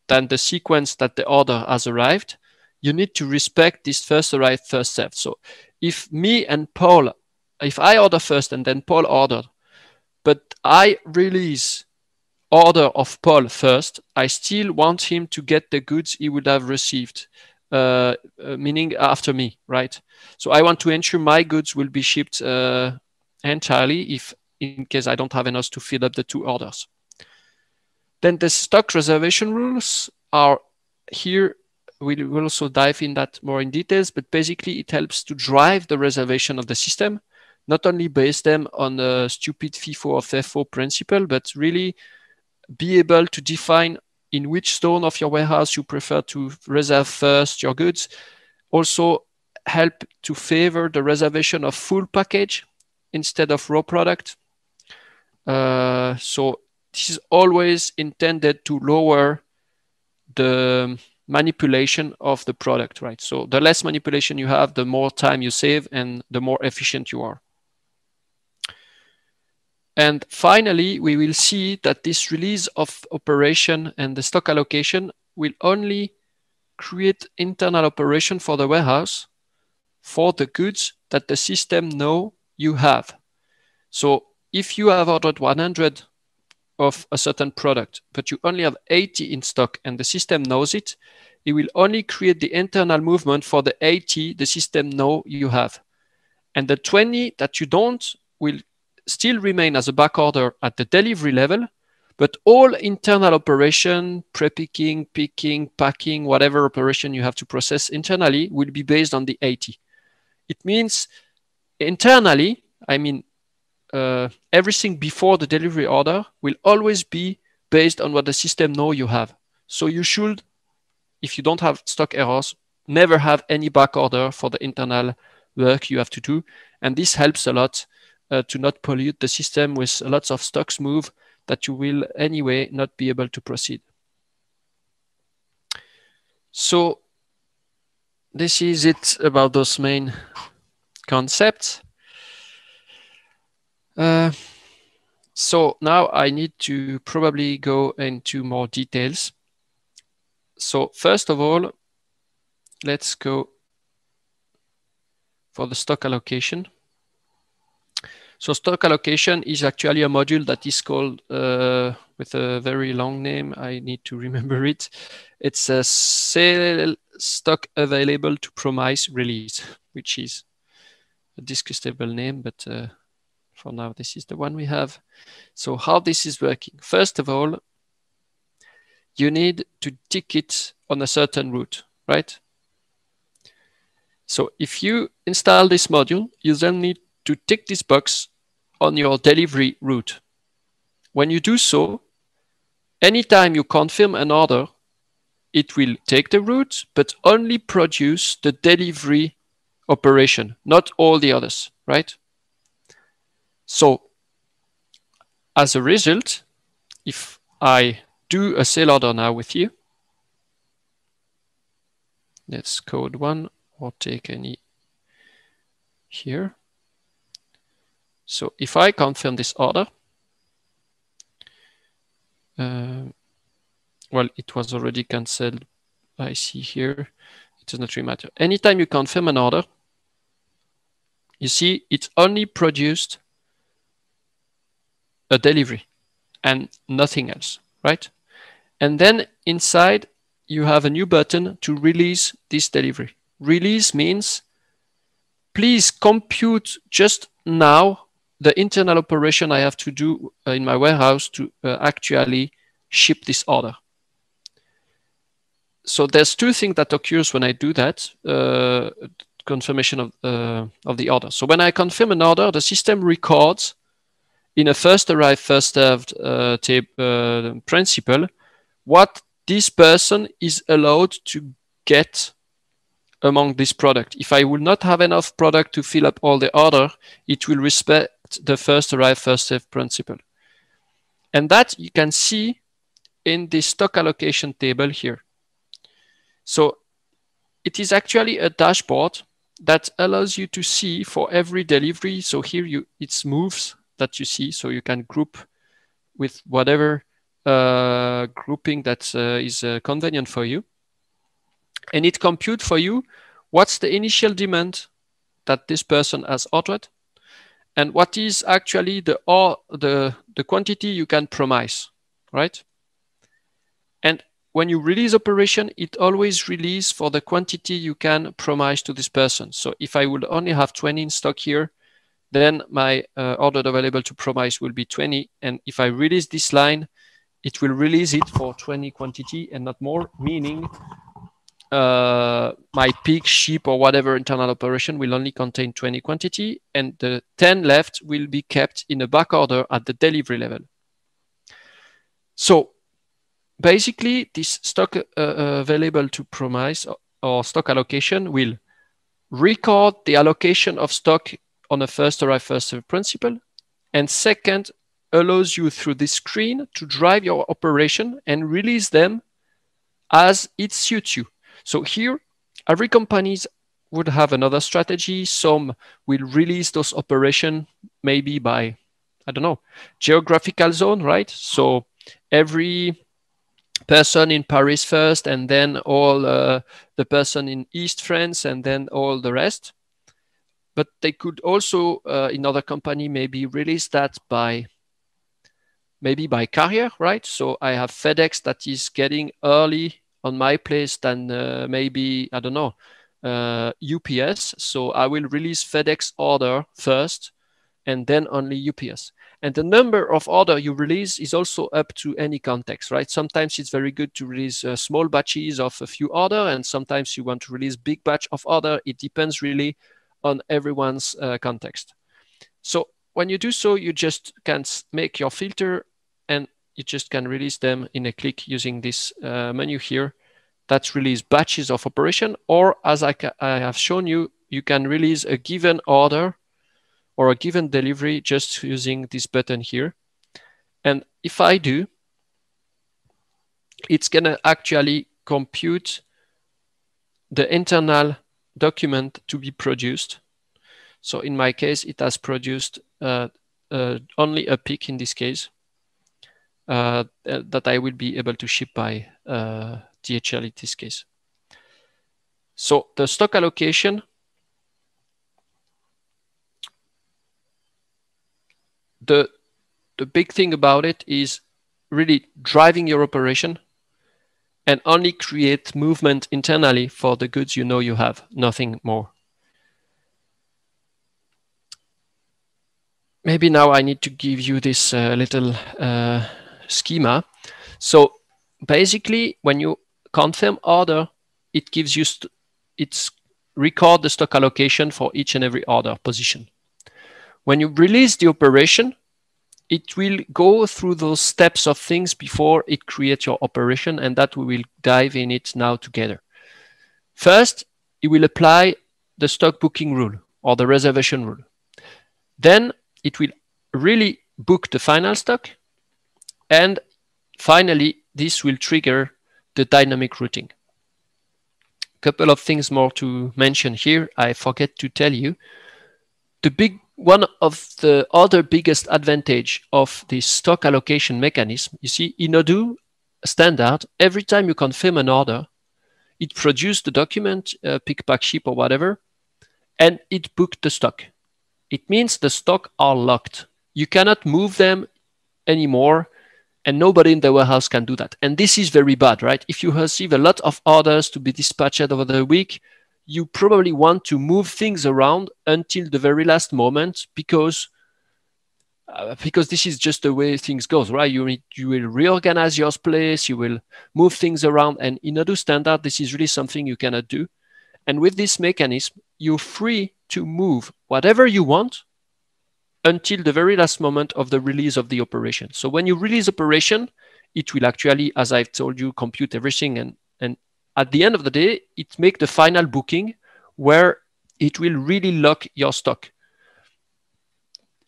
than the sequence that the order has arrived, you need to respect this first arrived, first served. So if me and Paul, if I order first and then Paul ordered, but I release order of Paul first, I still want him to get the goods he would have received, meaning after me, right? So I want to ensure my goods will be shipped entirely if in case I don't have enough to fill up the two orders. Then the stock reservation rules are here. We will also dive in that more in details, but basically it helps to drive the reservation of the system, not only base them on a stupid FIFO or FEFO principle, but really be able to define in which zone of your warehouse you prefer to reserve first your goods. Also help to favor the reservation of full package instead of raw product. So this is always intended to lower the manipulation of the product, right? So the less manipulation you have, the more time you save and the more efficient you are. And finally, we will see that this release of operation and the stock allocation will only create internal operation for the warehouse for the goods that the system know you have. So if you have ordered 100 of a certain product, but you only have 80 in stock and the system knows it, it will only create the internal movement for the 80 the system know you have. And the 20 that you don't will still remain as a back order at the delivery level, but all internal operation, pre-picking, picking, packing, whatever operation you have to process internally will be based on the 80. It means internally, I mean, everything before the delivery order will always be based on what the system know you have. So you should, if you don't have stock errors, never have any back order for the internal work you have to do. And this helps a lot to not pollute the system with lots of stocks move that you will anyway not be able to proceed. So this is it about those main concepts. So now I need to probably go into more details. So first of all, let's go for the stock allocation. So stock allocation is actually a module that is called, with a very long name, I need to remember it. It's a sale stock available to promise release, which is a discutable name, but for now, this is the one we have. So how this is working. First of all, you need to tick it on a certain route, right? So if you install this module, you then need to tick this box on your delivery route. When you do so, anytime you confirm an order, it will take the route, but only produce the delivery operation, not all the others, right? So as a result, if I do a sale order now with you, let's code one or take any here. So if I confirm this order, well, it was already cancelled. I see here, it does not really matter. Anytime you confirm an order, you see it's only produced a delivery and nothing else, right? And then inside you have a new button to release this delivery. Release means please compute just now the internal operation I have to do in my warehouse to actually ship this order. So there's two things that occurs when I do that, confirmation of the order. So when I confirm an order, the system records in a first arrived, first served principle what this person is allowed to get among this product. If I will not have enough product to fill up all the order, it will respect the first arrived, first served principle. And that you can see in the stock allocation table here. So it is actually a dashboard that allows you to see for every delivery. So here it's moves that you see. So you can group with whatever grouping that is convenient for you. And it computes for you what's the initial demand that this person has ordered and what is actually the quantity you can promise, right? And when you release operation, it always releases for the quantity you can promise to this person. So if I would only have 20 in stock here, then my order available to promise will be 20. And if I release this line, it will release it for 20 quantity and not more, meaning my pick, ship, or whatever internal operation will only contain 20 quantity, and the 10 left will be kept in a back order at the delivery level. So basically, this stock available to promise or stock allocation will record the allocation of stock on a first arrived, first served principle, and second, allows you through this screen to drive your operation and release them as it suits you. So here, every company would have another strategy. Some will release those operations maybe by, I don't know, geographical zone, right? So every person in Paris first, and then all the person in East France, and then all the rest. But they could also, in other company, maybe release that by carrier, right? So I have FedEx that is getting early on my place than maybe, I don't know, UPS. So I will release FedEx order first and then only UPS. And the number of order you release is also up to any context, right? Sometimes it's very good to release small batches of a few order, and sometimes you want to release big batch of order. It depends really on everyone's context. So when you do so, you just can make your filter and you just can release them in a click using this menu here. That's release batches of operation, or as I have shown you, you can release a given order or a given delivery just using this button here. And if I do, it's gonna actually compute the internal document to be produced. So in my case, it has produced only a pick in this case that I will be able to ship by DHL in this case. So the stock allocation, the big thing about it is really driving your operation and only create movement internally for the goods you know you have, nothing more. Maybe now I need to give you this little schema. So basically, when you confirm order, it gives you record the stock allocation for each and every order position. When you release the operation, it will go through those steps of things before it creates your operation, and that we will dive in it now together. First, it will apply the stock booking rule or the reservation rule. Then it will really book the final stock. And finally, this will trigger the dynamic routing. A couple of things more to mention here. I forget to tell you. One of the other biggest advantage of this stock allocation mechanism, you see, in Odoo standard, every time you confirm an order, it produces the document, pick, pack, ship, or whatever, and it booked the stock. It means the stock are locked. You cannot move them anymore, and nobody in the warehouse can do that. And this is very bad, right? If you receive a lot of orders to be dispatched over the week, you probably want to move things around until the very last moment because this is just the way things goes, right? You will reorganize your place, you will move things around, and in Odoo standard, this is really something you cannot do. And with this mechanism, you're free to move whatever you want until the very last moment of the release of the operation. So when you release operation, it will actually, as I've told you, compute everything. And at the end of the day, it makes the final booking where it will really lock your stock.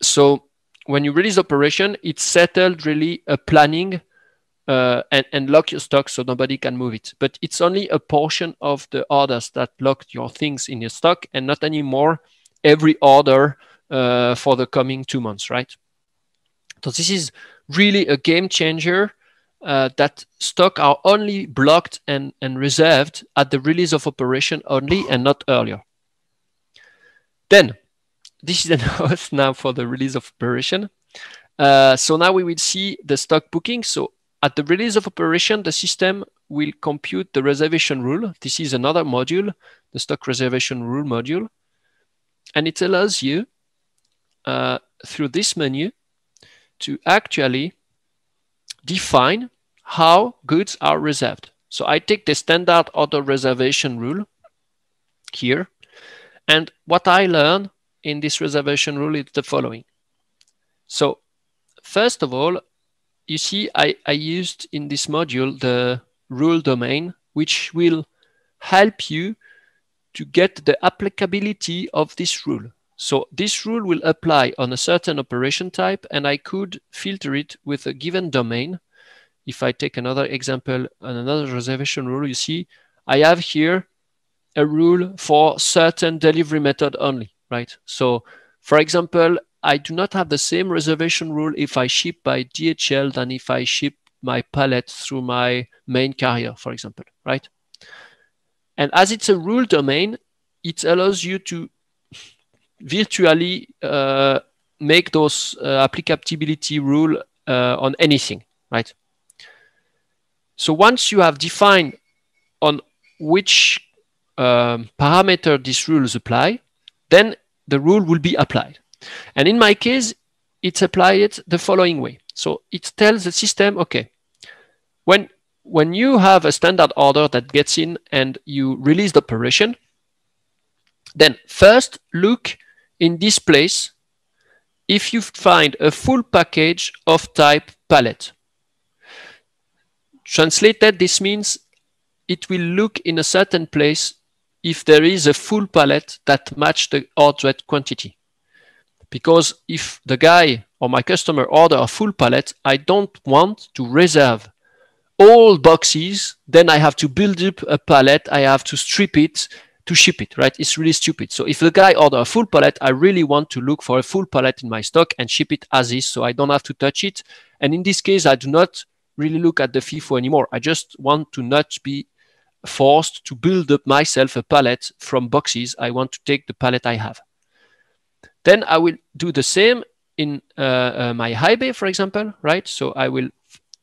So when you release operation, it's settled really a planning and lock your stock so nobody can move it. But it's only a portion of the orders that lock your things in your stock and not anymore every order for the coming 2 months, right? So this is really a game changer that stock are only blocked and reserved at the release of operation only and not earlier. Then, this is enough now for the release of operation. So now we will see the stock booking. So at the release of operation, the system will compute the reservation rule. This is another module, the stock reservation rule module. And it allows you through this menu to actually define how goods are reserved. So I take the standard order reservation rule here. And what I learned in this reservation rule is the following. So first of all, you see I used in this module the rule domain, which will help you to get the applicability of this rule. So this rule will apply on a certain operation type, and I could filter it with a given domain. If I take another example, another reservation rule, you see I have here a rule for certain delivery method only, right? So for example, I do not have the same reservation rule if I ship by DHL than if I ship my pallet through my main carrier, for example, right? And as it's a rule domain, it allows you to virtually make those applicability rule on anything, right? So once you have defined on which parameter these rules apply, then the rule will be applied. And in my case, it's applied the following way. So it tells the system, okay, when you have a standard order that gets in and you release the operation, then first look in this place if you find a full package of type pallet. Translated, this means it will look in a certain place if there is a full pallet that match the ordered quantity. Because if the guy or my customer order a full pallet, I don't want to reserve all boxes, then I have to build up a pallet, I have to strip it to ship it, right? It's really stupid. So if the guy order a full pallet, I really want to look for a full pallet in my stock and ship it as is, so I don't have to touch it. And in this case, I do not really look at the FIFO anymore. I just want to not be forced to build up myself a pallet from boxes. I want to take the pallet I have. Then I will do the same in my high bay, for example, right? So I will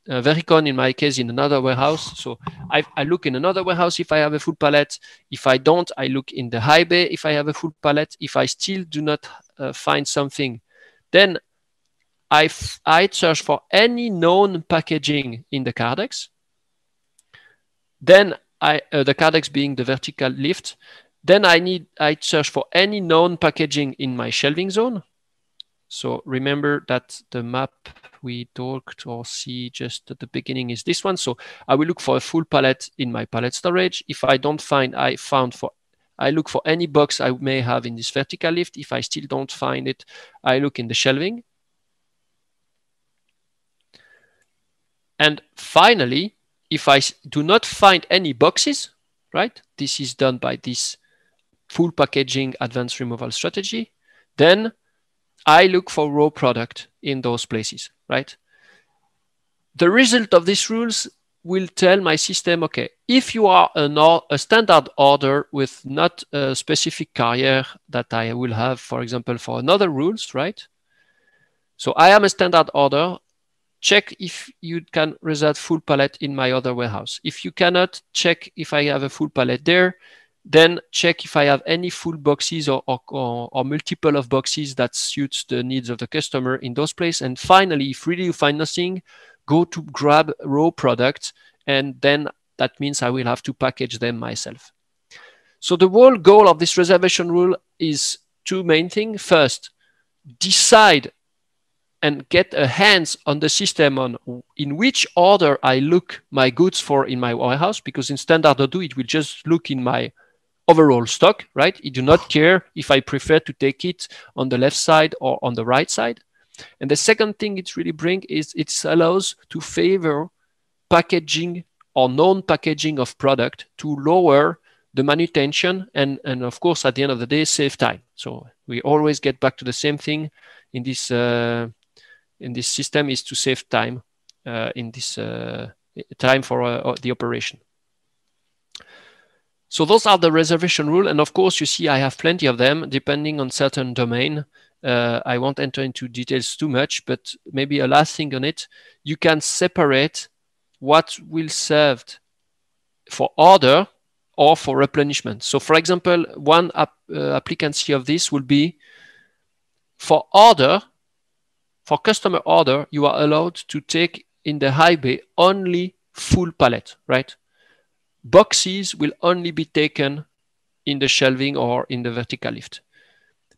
Vericon in my case in another warehouse. So I look in another warehouse if I have a full pallet. If I don't, I look in the high bay if I have a full pallet. If I still do not find something, then I search for any known packaging in the Cardex. Then the Cardex being the vertical lift. Then I search for any known packaging in my shelving zone. So remember that the map we talked or see just at the beginning is this one. So I will look for a full pallet in my pallet storage. If I don't find, I look for any box I may have in this vertical lift. If I still don't find it, I look in the shelving. And finally, if I do not find any boxes, right? This is done by this full packaging advanced removal strategy. Then I look for raw product in those places, right? The result of these rules will tell my system, okay, if you are a standard order with not a specific carrier that I will have, for example, for another rules, right? So I am a standard order, check if you can reserve full pallet in my other warehouse. If you cannot, check if I have a full pallet there. Then check if I have any full boxes or multiple of boxes that suits the needs of the customer in those places. And finally, if really you find nothing, go to grab raw products, and then that means I will have to package them myself. So the whole goal of this reservation rule is two main things. First, decide and get a hands on the system on in which order I look my goods for in my warehouse, because in standard Odoo, it will just look in my overall stock, right? It do not care if I prefer to take it on the left side or on the right side. And the second thing it really brings is it allows to favor packaging or non-packaging of product to lower the manutention and of course, at the end of the day, save time. So we always get back to the same thing in this system, is to save time in this time for the operation. So those are the reservation rule. And of course, you see, I have plenty of them depending on certain domain. I won't enter into details too much, but maybe a last thing on it, you can separate what will serve for order or for replenishment. So for example, one applicancy of this will be for order, for customer order, you are allowed to take in the high bay only full pallet, right? Boxes will only be taken in the shelving or in the vertical lift.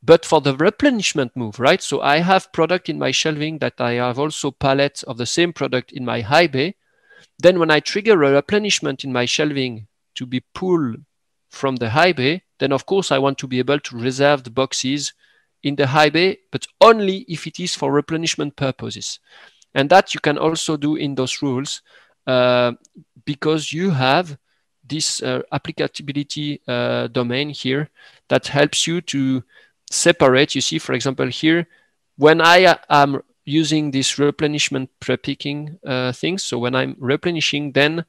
But for the replenishment move, right? So I have product in my shelving that I have also pallets of the same product in my high bay. Then when I trigger a replenishment in my shelving to be pulled from the high bay, then of course I want to be able to reserve the boxes in the high bay, but only if it is for replenishment purposes. And that you can also do in those rules because you have this applicability domain here that helps you to separate. You see, for example, here, when I am using this replenishment pre-picking things, so when I'm replenishing, then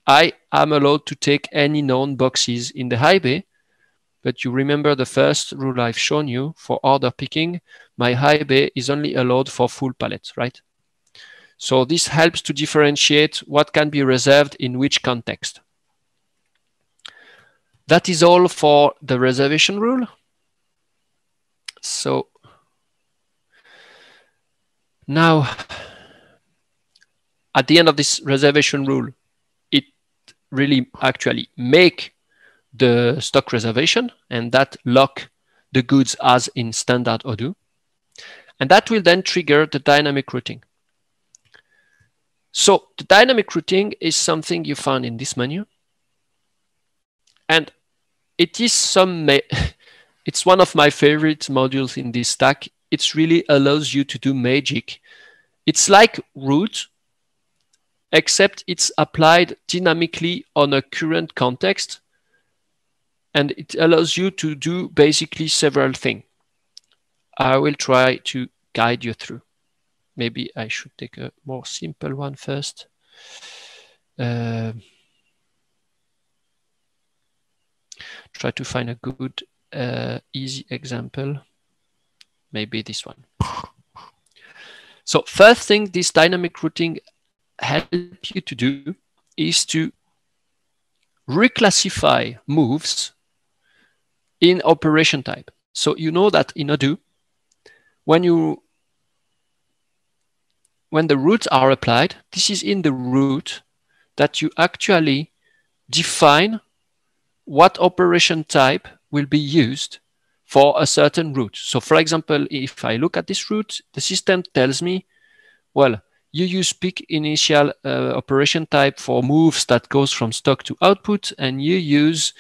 I am allowed to take any known boxes in the high bay. But you remember the first rule I've shown you for order picking, my high bay is only allowed for full pallets, right? So this helps to differentiate what can be reserved in which context. That is all for the reservation rule. So now, at the end of this reservation rule, it really actually make the stock reservation, and that lock the goods as in standard Odoo. And that will then trigger the dynamic routing. So the dynamic routing is something you find in this menu. And it is it's one of my favorite modules in this stack. It really allows you to do magic. It's like route, except it's applied dynamically on a current context. And it allows you to do basically several things. I will try to guide you through. Maybe I should take a more simple one first. Try to find a good, easy example. Maybe this one. So first thing this dynamic routing helps you to do is to reclassify moves in operation type. So you know that in Odoo, when the routes are applied, this is in the route that you actually define what operation type will be used for a certain route. So for example, if I look at this route, the system tells me, well, you use pick initial operation type for moves that goes from stock to output, and you use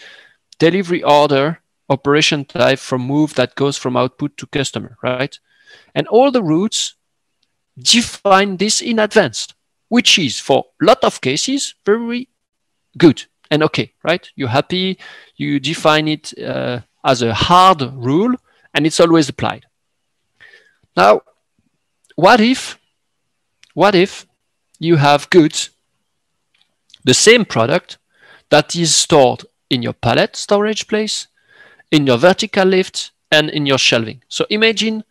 delivery order operation type for move that goes from output to customer, right? And all the routes define this in advance, which is for a lot of cases very good and okay, right? You're happy, you define it as a hard rule, and it's always applied. Now, what if you have goods, the same product that is stored in your pallet storage place, in your vertical lift, and in your shelving? So imagine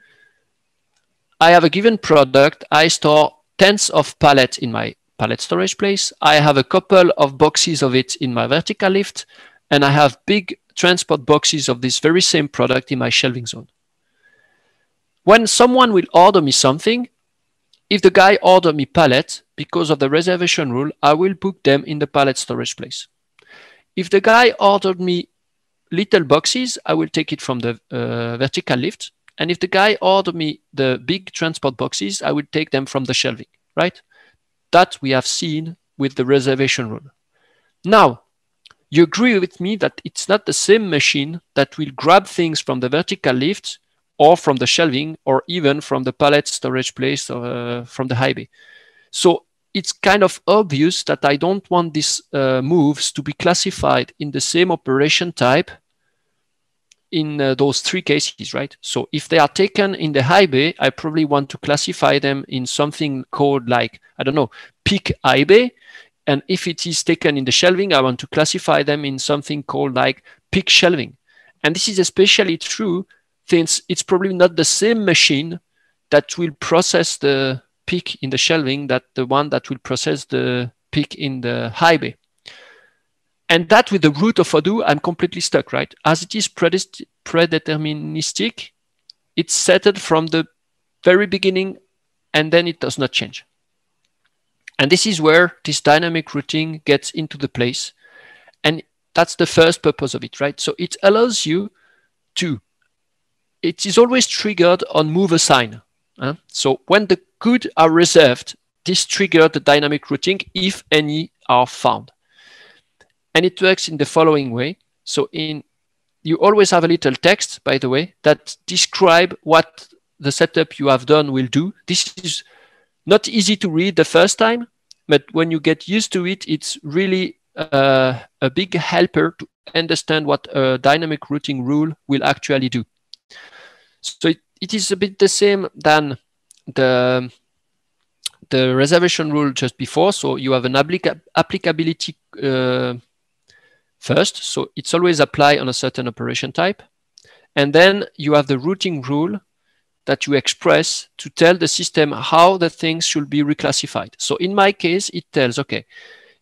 I have a given product, I store tens of pallets in my pallet storage place, I have a couple of boxes of it in my vertical lift, and I have big transport boxes of this very same product in my shelving zone. When someone will order me something, if the guy ordered me pallet, because of the reservation rule, I will book them in the pallet storage place. If the guy ordered me little boxes, I will take it from the vertical lift. And if the guy ordered me the big transport boxes, I will take them from the shelving, right? That we have seen with the reservation rule. Now, you agree with me that it's not the same machine that will grab things from the vertical lift or from the shelving or even from the pallet storage place or from the high bay. So it's kind of obvious that I don't want these moves to be classified in the same operation type in those three cases, right? So if they are taken in the high bay, I probably want to classify them in something called like, I don't know, peak high bay. And if it is taken in the shelving, I want to classify them in something called like peak shelving. And this is especially true since it's probably not the same machine that will process the peak in the shelving that the one that will process the peak in the high bay. And that with the root of Odoo, I'm completely stuck, right? As it is predeterministic, it's set from the very beginning and then it does not change. And this is where this dynamic routing gets into the place. And that's the first purpose of it, right? So it allows you to, it is always triggered on move assign. So when the goods are reserved, this triggers the dynamic routing if any are found. And it works in the following way. So you always have a little text, by the way, that describe what the setup you have done will do. This is not easy to read the first time, but when you get used to it, it's really a big helper to understand what a dynamic routing rule will actually do. So it is a bit the same than the reservation rule just before. So you have an applicability first. So it's always apply on a certain operation type. And then you have the routing rule that you express to tell the system how the things should be reclassified. So in my case, it tells, okay,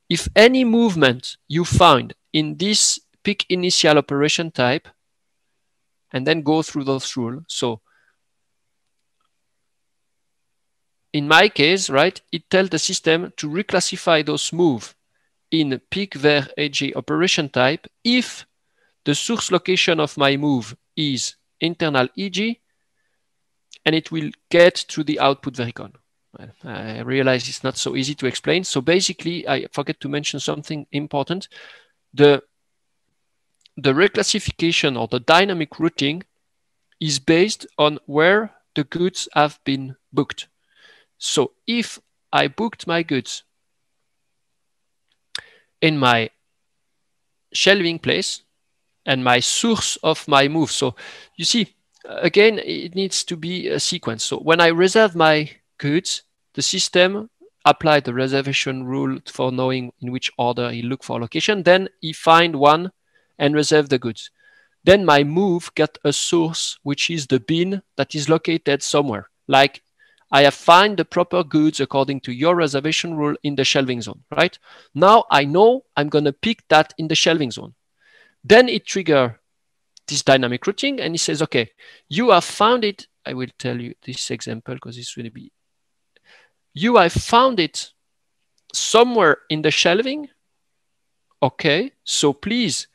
if any movement you find in this peak initial operation type, and then go through those rules. So in my case, right, it tells the system to reclassify those moves in peak ver AJ operation type if the source location of my move is internal EG, and it will get to the output vericon. Well, I realize it's not so easy to explain. So basically, I forget to mention something important. The reclassification or the dynamic routing is based on where the goods have been booked. So if I booked my goods in my shelving place and my source of my move. So you see, again, it needs to be a sequence. So when I reserve my goods, the system applied the reservation rule for knowing in which order he look for location. Then he find one and reserve the goods. Then my move get a source, which is the bin that is located somewhere. Like I have find the proper goods according to your reservation rule in the shelving zone, right? Now I know I'm going to pick that in the shelving zone. Then it trigger this dynamic routing and it says, okay, you have found it. I will tell you this example because it's really be. You have found it somewhere in the shelving. Okay, so please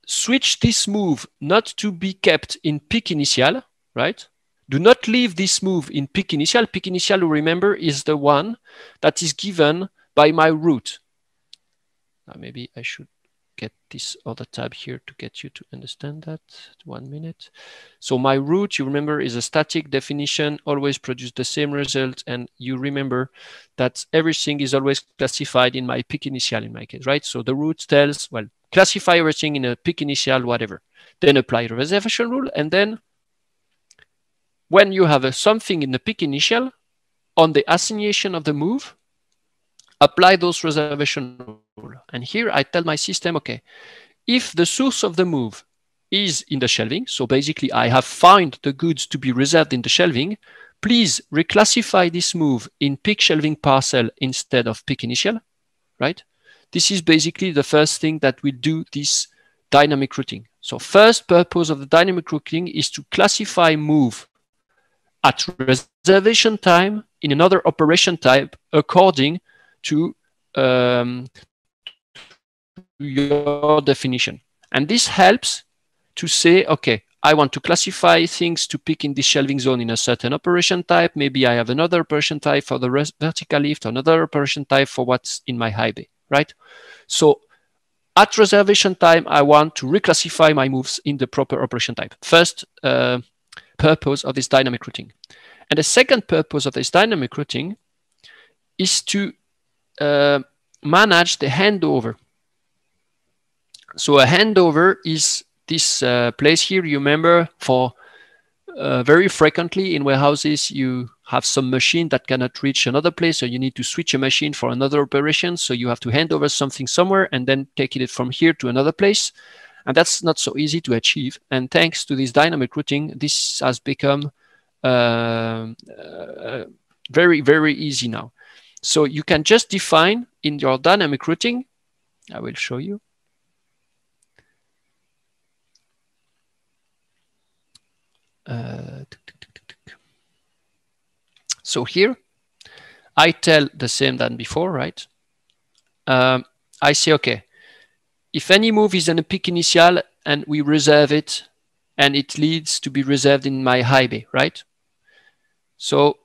switch this move not to be kept in peak initial, right? Do not leave this move in peak initial. Peak initial, remember, is the one that is given by my route. Now maybe I should get this other tab here to get you to understand that. 1 minute. So my route, you remember, is a static definition, always produce the same result. And you remember that everything is always classified in my peak initial in my case, right? So the route tells, well, classify everything in a peak initial, whatever. Then apply the reservation rule. And then when you have something in the peak initial, on the assignation of the move, apply those reservation rule. And here I tell my system, okay, if the source of the move is in the shelving, so basically I have found the goods to be reserved in the shelving, please reclassify this move in peak shelving parcel instead of peak initial, right? This is basically the first thing that will do this dynamic routing. So first purpose of the dynamic routing is to classify move at reservation time in another operation type according to your definition. And this helps to say, okay, I want to classify things to pick in this shelving zone in a certain operation type. Maybe I have another operation type for the vertical lift, another operation type for what's in my high bay, right? So at reservation time, I want to reclassify my moves in the proper operation type. First purpose of this dynamic routing. And the second purpose of this dynamic routing is to manage the handover. So a handover is this place here. You remember, for very frequently in warehouses, you have some machine that cannot reach another place, so you need to switch a machine for another operation. So you have to hand over something somewhere and then take it from here to another place. And that's not so easy to achieve. And thanks to this dynamic routing, this has become very, very easy now. So you can just define in your dynamic routing, I will show you. So here, I tell the same than before, right? I say, okay, if any move is in a pick initial and we reserve it, and it leads to be reserved in my high bay, right? So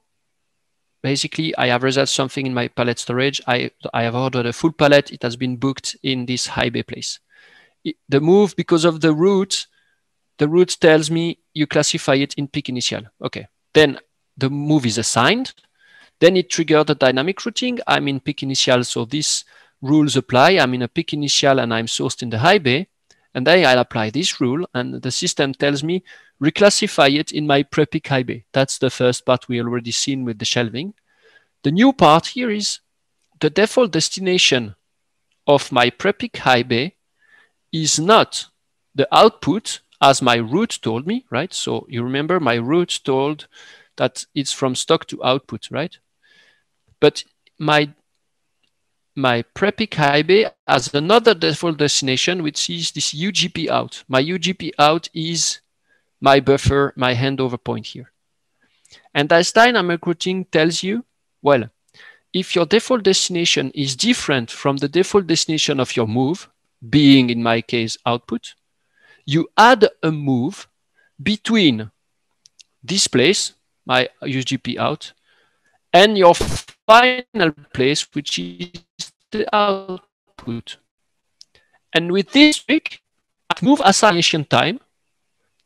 basically, I have reserved something in my pallet storage. I have ordered a full pallet. It has been booked in this high bay place. The move, because of the route tells me you classify it in pick initial. Okay, then the move is assigned. Then it triggered the dynamic routing. I'm in pick initial, so these rules apply. I'm in a pick initial and I'm sourced in the high bay. And then I'll apply this rule, and the system tells me reclassify it in my pre-pick high bay. That's the first part we already seen with the shelving. The new part here is the default destination of my pre-pick high bay is not the output as my route told me, right? So you remember my route told that it's from stock to output, right? But my pre-pick high bay has another default destination, which is this UGP out. My UGP out is my buffer, my handover point here. And this dynamic routing tells you, well, if your default destination is different from the default destination of your move, being in my case output, you add a move between this place, my UGP out, and your final place, which is the output. And with this trick, at move assignation time,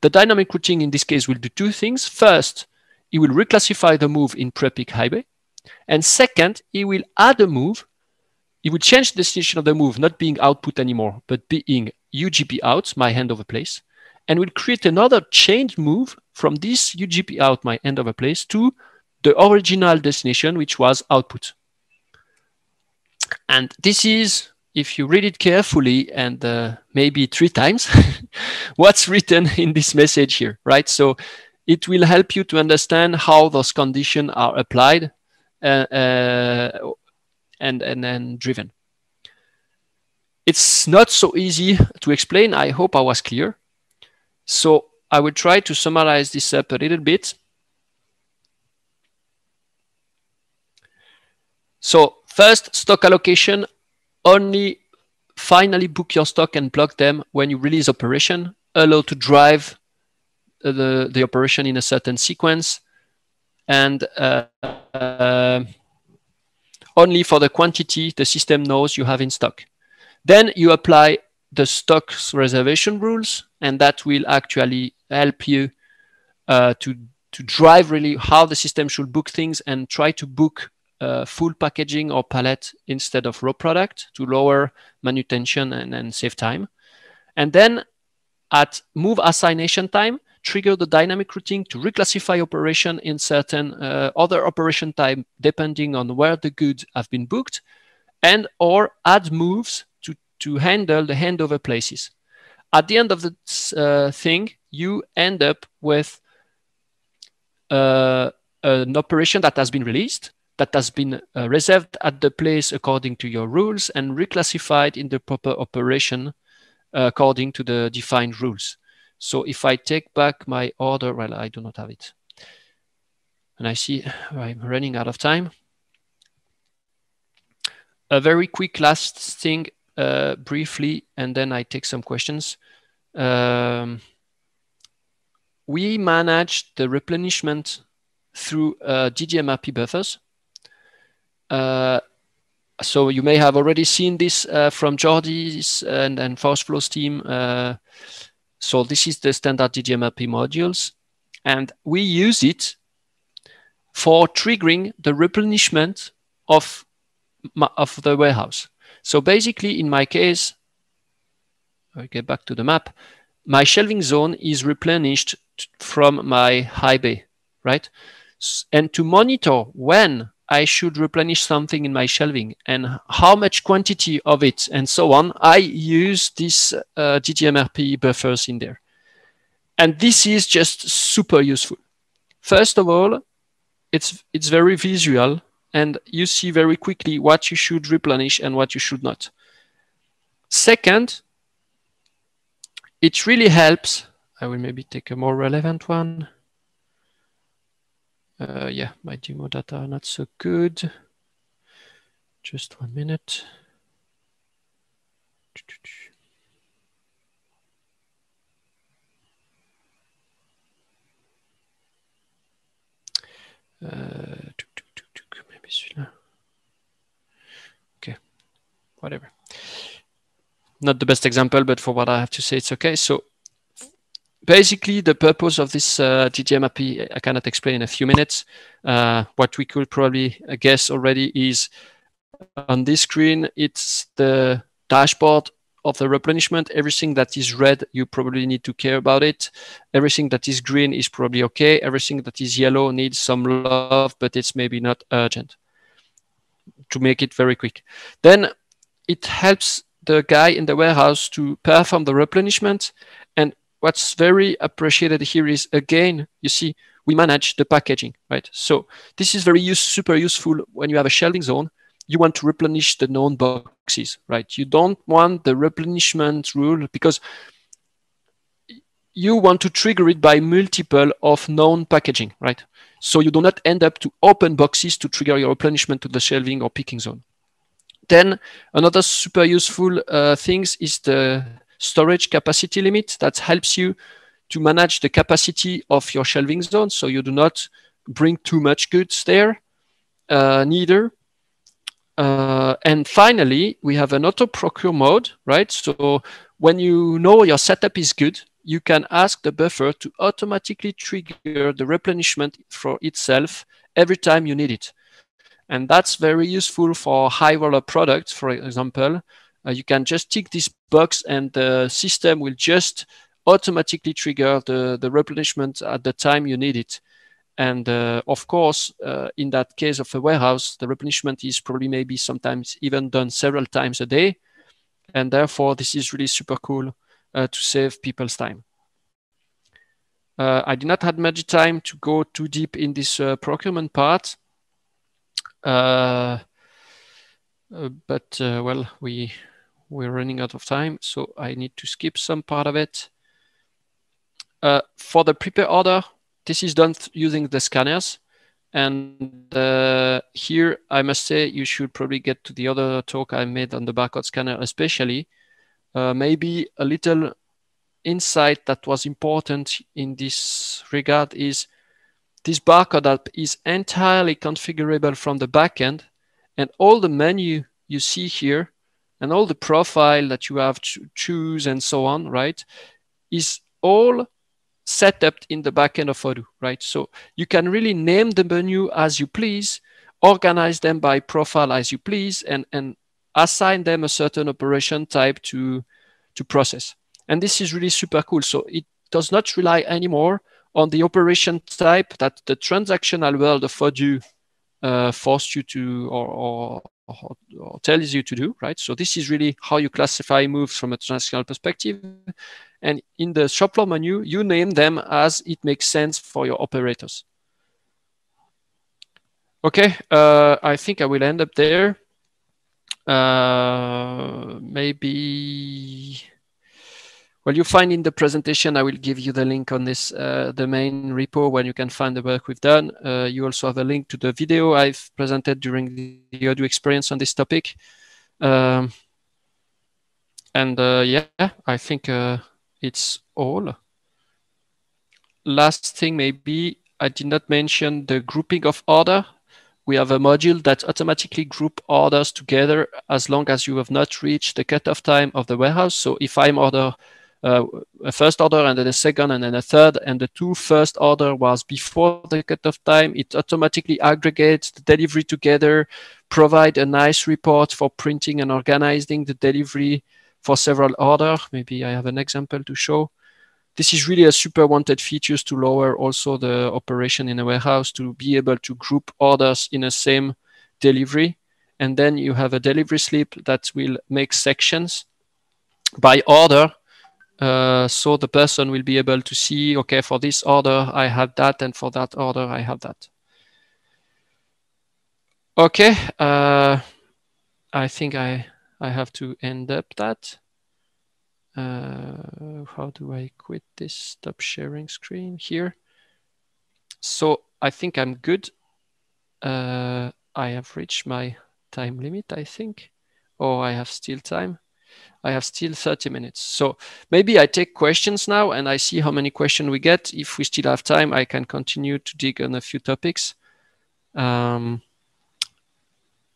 the dynamic routing in this case will do two things. First, it will reclassify the move in pre-pick high bay. And second, it will add a move. It will change the destination of the move, not being output anymore, but being UGP out, my handover place, and will create another chained move from this UGP out, my handover place, to the original destination, which was output. And this is, if you read it carefully and maybe 3 times, what's written in this message here, right? So it will help you to understand how those conditions are applied and driven. It's not so easy to explain. I hope I was clear. So I will try to summarize this up a little bit. So first, stock allocation, only finally book your stock and block them when you release operation, allow to drive the operation in a certain sequence, and only for the quantity the system knows you have in stock. Then you apply the stock's reservation rules, and that will actually help you to drive really how the system should book things and try to book full packaging or pallet instead of raw product to lower manutention and save time. And then at move assignation time, trigger the dynamic routing to reclassify operation in certain other operation type depending on where the goods have been booked, and or add moves to handle the handover places. At the end of the thing, you end up with an operation that has been released, that has been reserved at the place according to your rules and reclassified in the proper operation according to the defined rules. So if I take back my order, well, I do not have it. And I see I'm running out of time. A very quick last thing, briefly, and then I take some questions. We manage the replenishment through DDMRP buffers. So you may have already seen this from Jordi's and Forceflow's team. So this is the standard DDMRP modules, and we use it for triggering the replenishment of the warehouse. So basically, in my case, I get back to the map, my shelving zone is replenished from my high bay, right? And to monitor when I should replenish something in my shelving and how much quantity of it and so on, I use these DDMRP buffers in there. And this is just super useful. First of all, it's very visual, and you see very quickly what you should replenish and what you should not. Second, it really helps. I will maybe take a more relevant one. Yeah, my demo data are not so good. Just 1 minute. Maybe celui-là. Okay, whatever. Not the best example, but for what I have to say, it's okay. So basically, the purpose of this DDMRP, I cannot explain in a few minutes. What we could probably guess already is on this screen, it's the dashboard of the replenishment. Everything that is red, you probably need to care about it. Everything that is green is probably okay. Everything that is yellow needs some love, but it's maybe not urgent, to make it very quick. Then it helps the guy in the warehouse to perform the replenishment. And what's very appreciated here is, again, you see, we manage the packaging, right? So this is very super useful when you have a shelving zone. You want to replenish the known boxes, right? You don't want the replenishment rule because you want to trigger it by multiple of known packaging, right? So you do not end up to open boxes to trigger your replenishment to the shelving or picking zone. Then another super useful things is the storage capacity limit that helps you to manage the capacity of your shelving zone, so you do not bring too much goods there, neither. And finally, we have an auto procure mode, right? So when you know your setup is good, you can ask the buffer to automatically trigger the replenishment for itself every time you need it. And that's very useful for high roller products, for example. You can just tick this box and the system will just automatically trigger the replenishment at the time you need it. And of course, in that case of a warehouse, the replenishment is probably maybe sometimes even done several times a day. And therefore, this is really super cool to save people's time. I did not have much time to go too deep in this procurement part. But well, we're running out of time, so I need to skip some part of it. For the prepare order, this is done using the scanners. And here, I must say, you should probably get to the other talk I made on the barcode scanner, especially. Maybe a little insight that was important in this regard is this barcode app is entirely configurable from the backend, and all the menu you see here and all the profile that you have to choose and so on, right, is all set up in the backend of Odoo, right? So you can really name the menu as you please, organize them by profile as you please, and assign them a certain operation type to process. And this is really super cool. So it does not rely anymore on the operation type that the transactional world of Odoo forced you to or tells you to do, right? So this is really how you classify moves from a transactional perspective. And in the shop floor menu, you name them as it makes sense for your operators. Okay, I think I will end up there. Maybe Well, you find in the presentation, I will give you the link on this, the main repo when you can find the work we've done. You also have a link to the video I've presented during the Odoo experience on this topic. Yeah, I think it's all. Last thing, maybe I did not mention the grouping of order. We have a module that automatically group orders together as long as you have not reached the cutoff time of the warehouse. So if I'm order a first order and then a second and then a third, and the two first order was before the cutoff time, it automatically aggregates the delivery together, provide a nice report for printing and organizing the delivery for several orders. Maybe I have an example to show. This is really a super wanted feature to lower also the operation in a warehouse, to be able to group orders in a same delivery. And then you have a delivery slip that will make sections by order. So the person will be able to see, okay, for this order, I have that, and for that order, I have that. Okay, I think I have to end up that. How do I quit this? Stop sharing screen here. So I think I'm good. I have reached my time limit, I think. Oh, I have still time. I have still 30 minutes. So maybe I take questions now and I see how many questions we get. If we still have time, I can continue to dig on a few topics.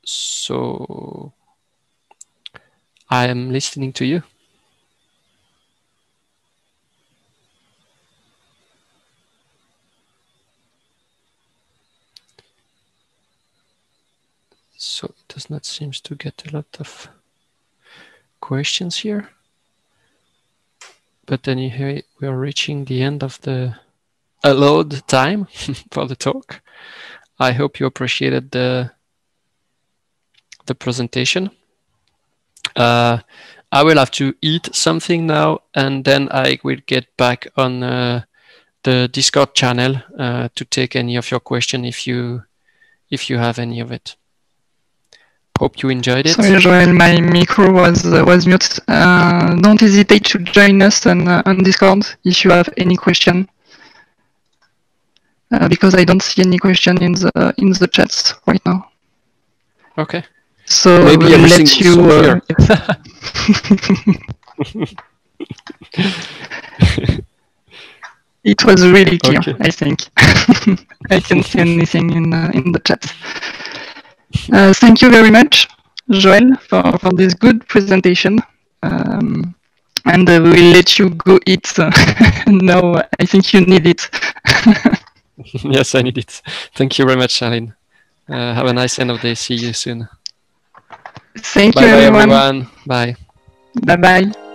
So I am listening to you. So it does not seem to get a lot of questions here. But anyway, we are reaching the end of the allowed time for the talk. I hope you appreciated the presentation. I will have to eat something now, and then I will get back on the Discord channel to take any of your questions if you have any of it. Hope you enjoyed it. Sorry, Joël, my micro was muted. Don't hesitate to join us on Discord if you have any question, because I don't see any question in the chats right now. Okay. So maybe we'll let you. It was really clear, Okay. I think. I can't see anything in the chat. Thank you very much, Joël, for this good presentation. And we'll let you go eat. No, I think you need it. Yes, I need it. Thank you very much, Aline. Have a nice end of day. See you soon. Thank Bye you, bye, everyone. everyone. Bye. Bye-bye.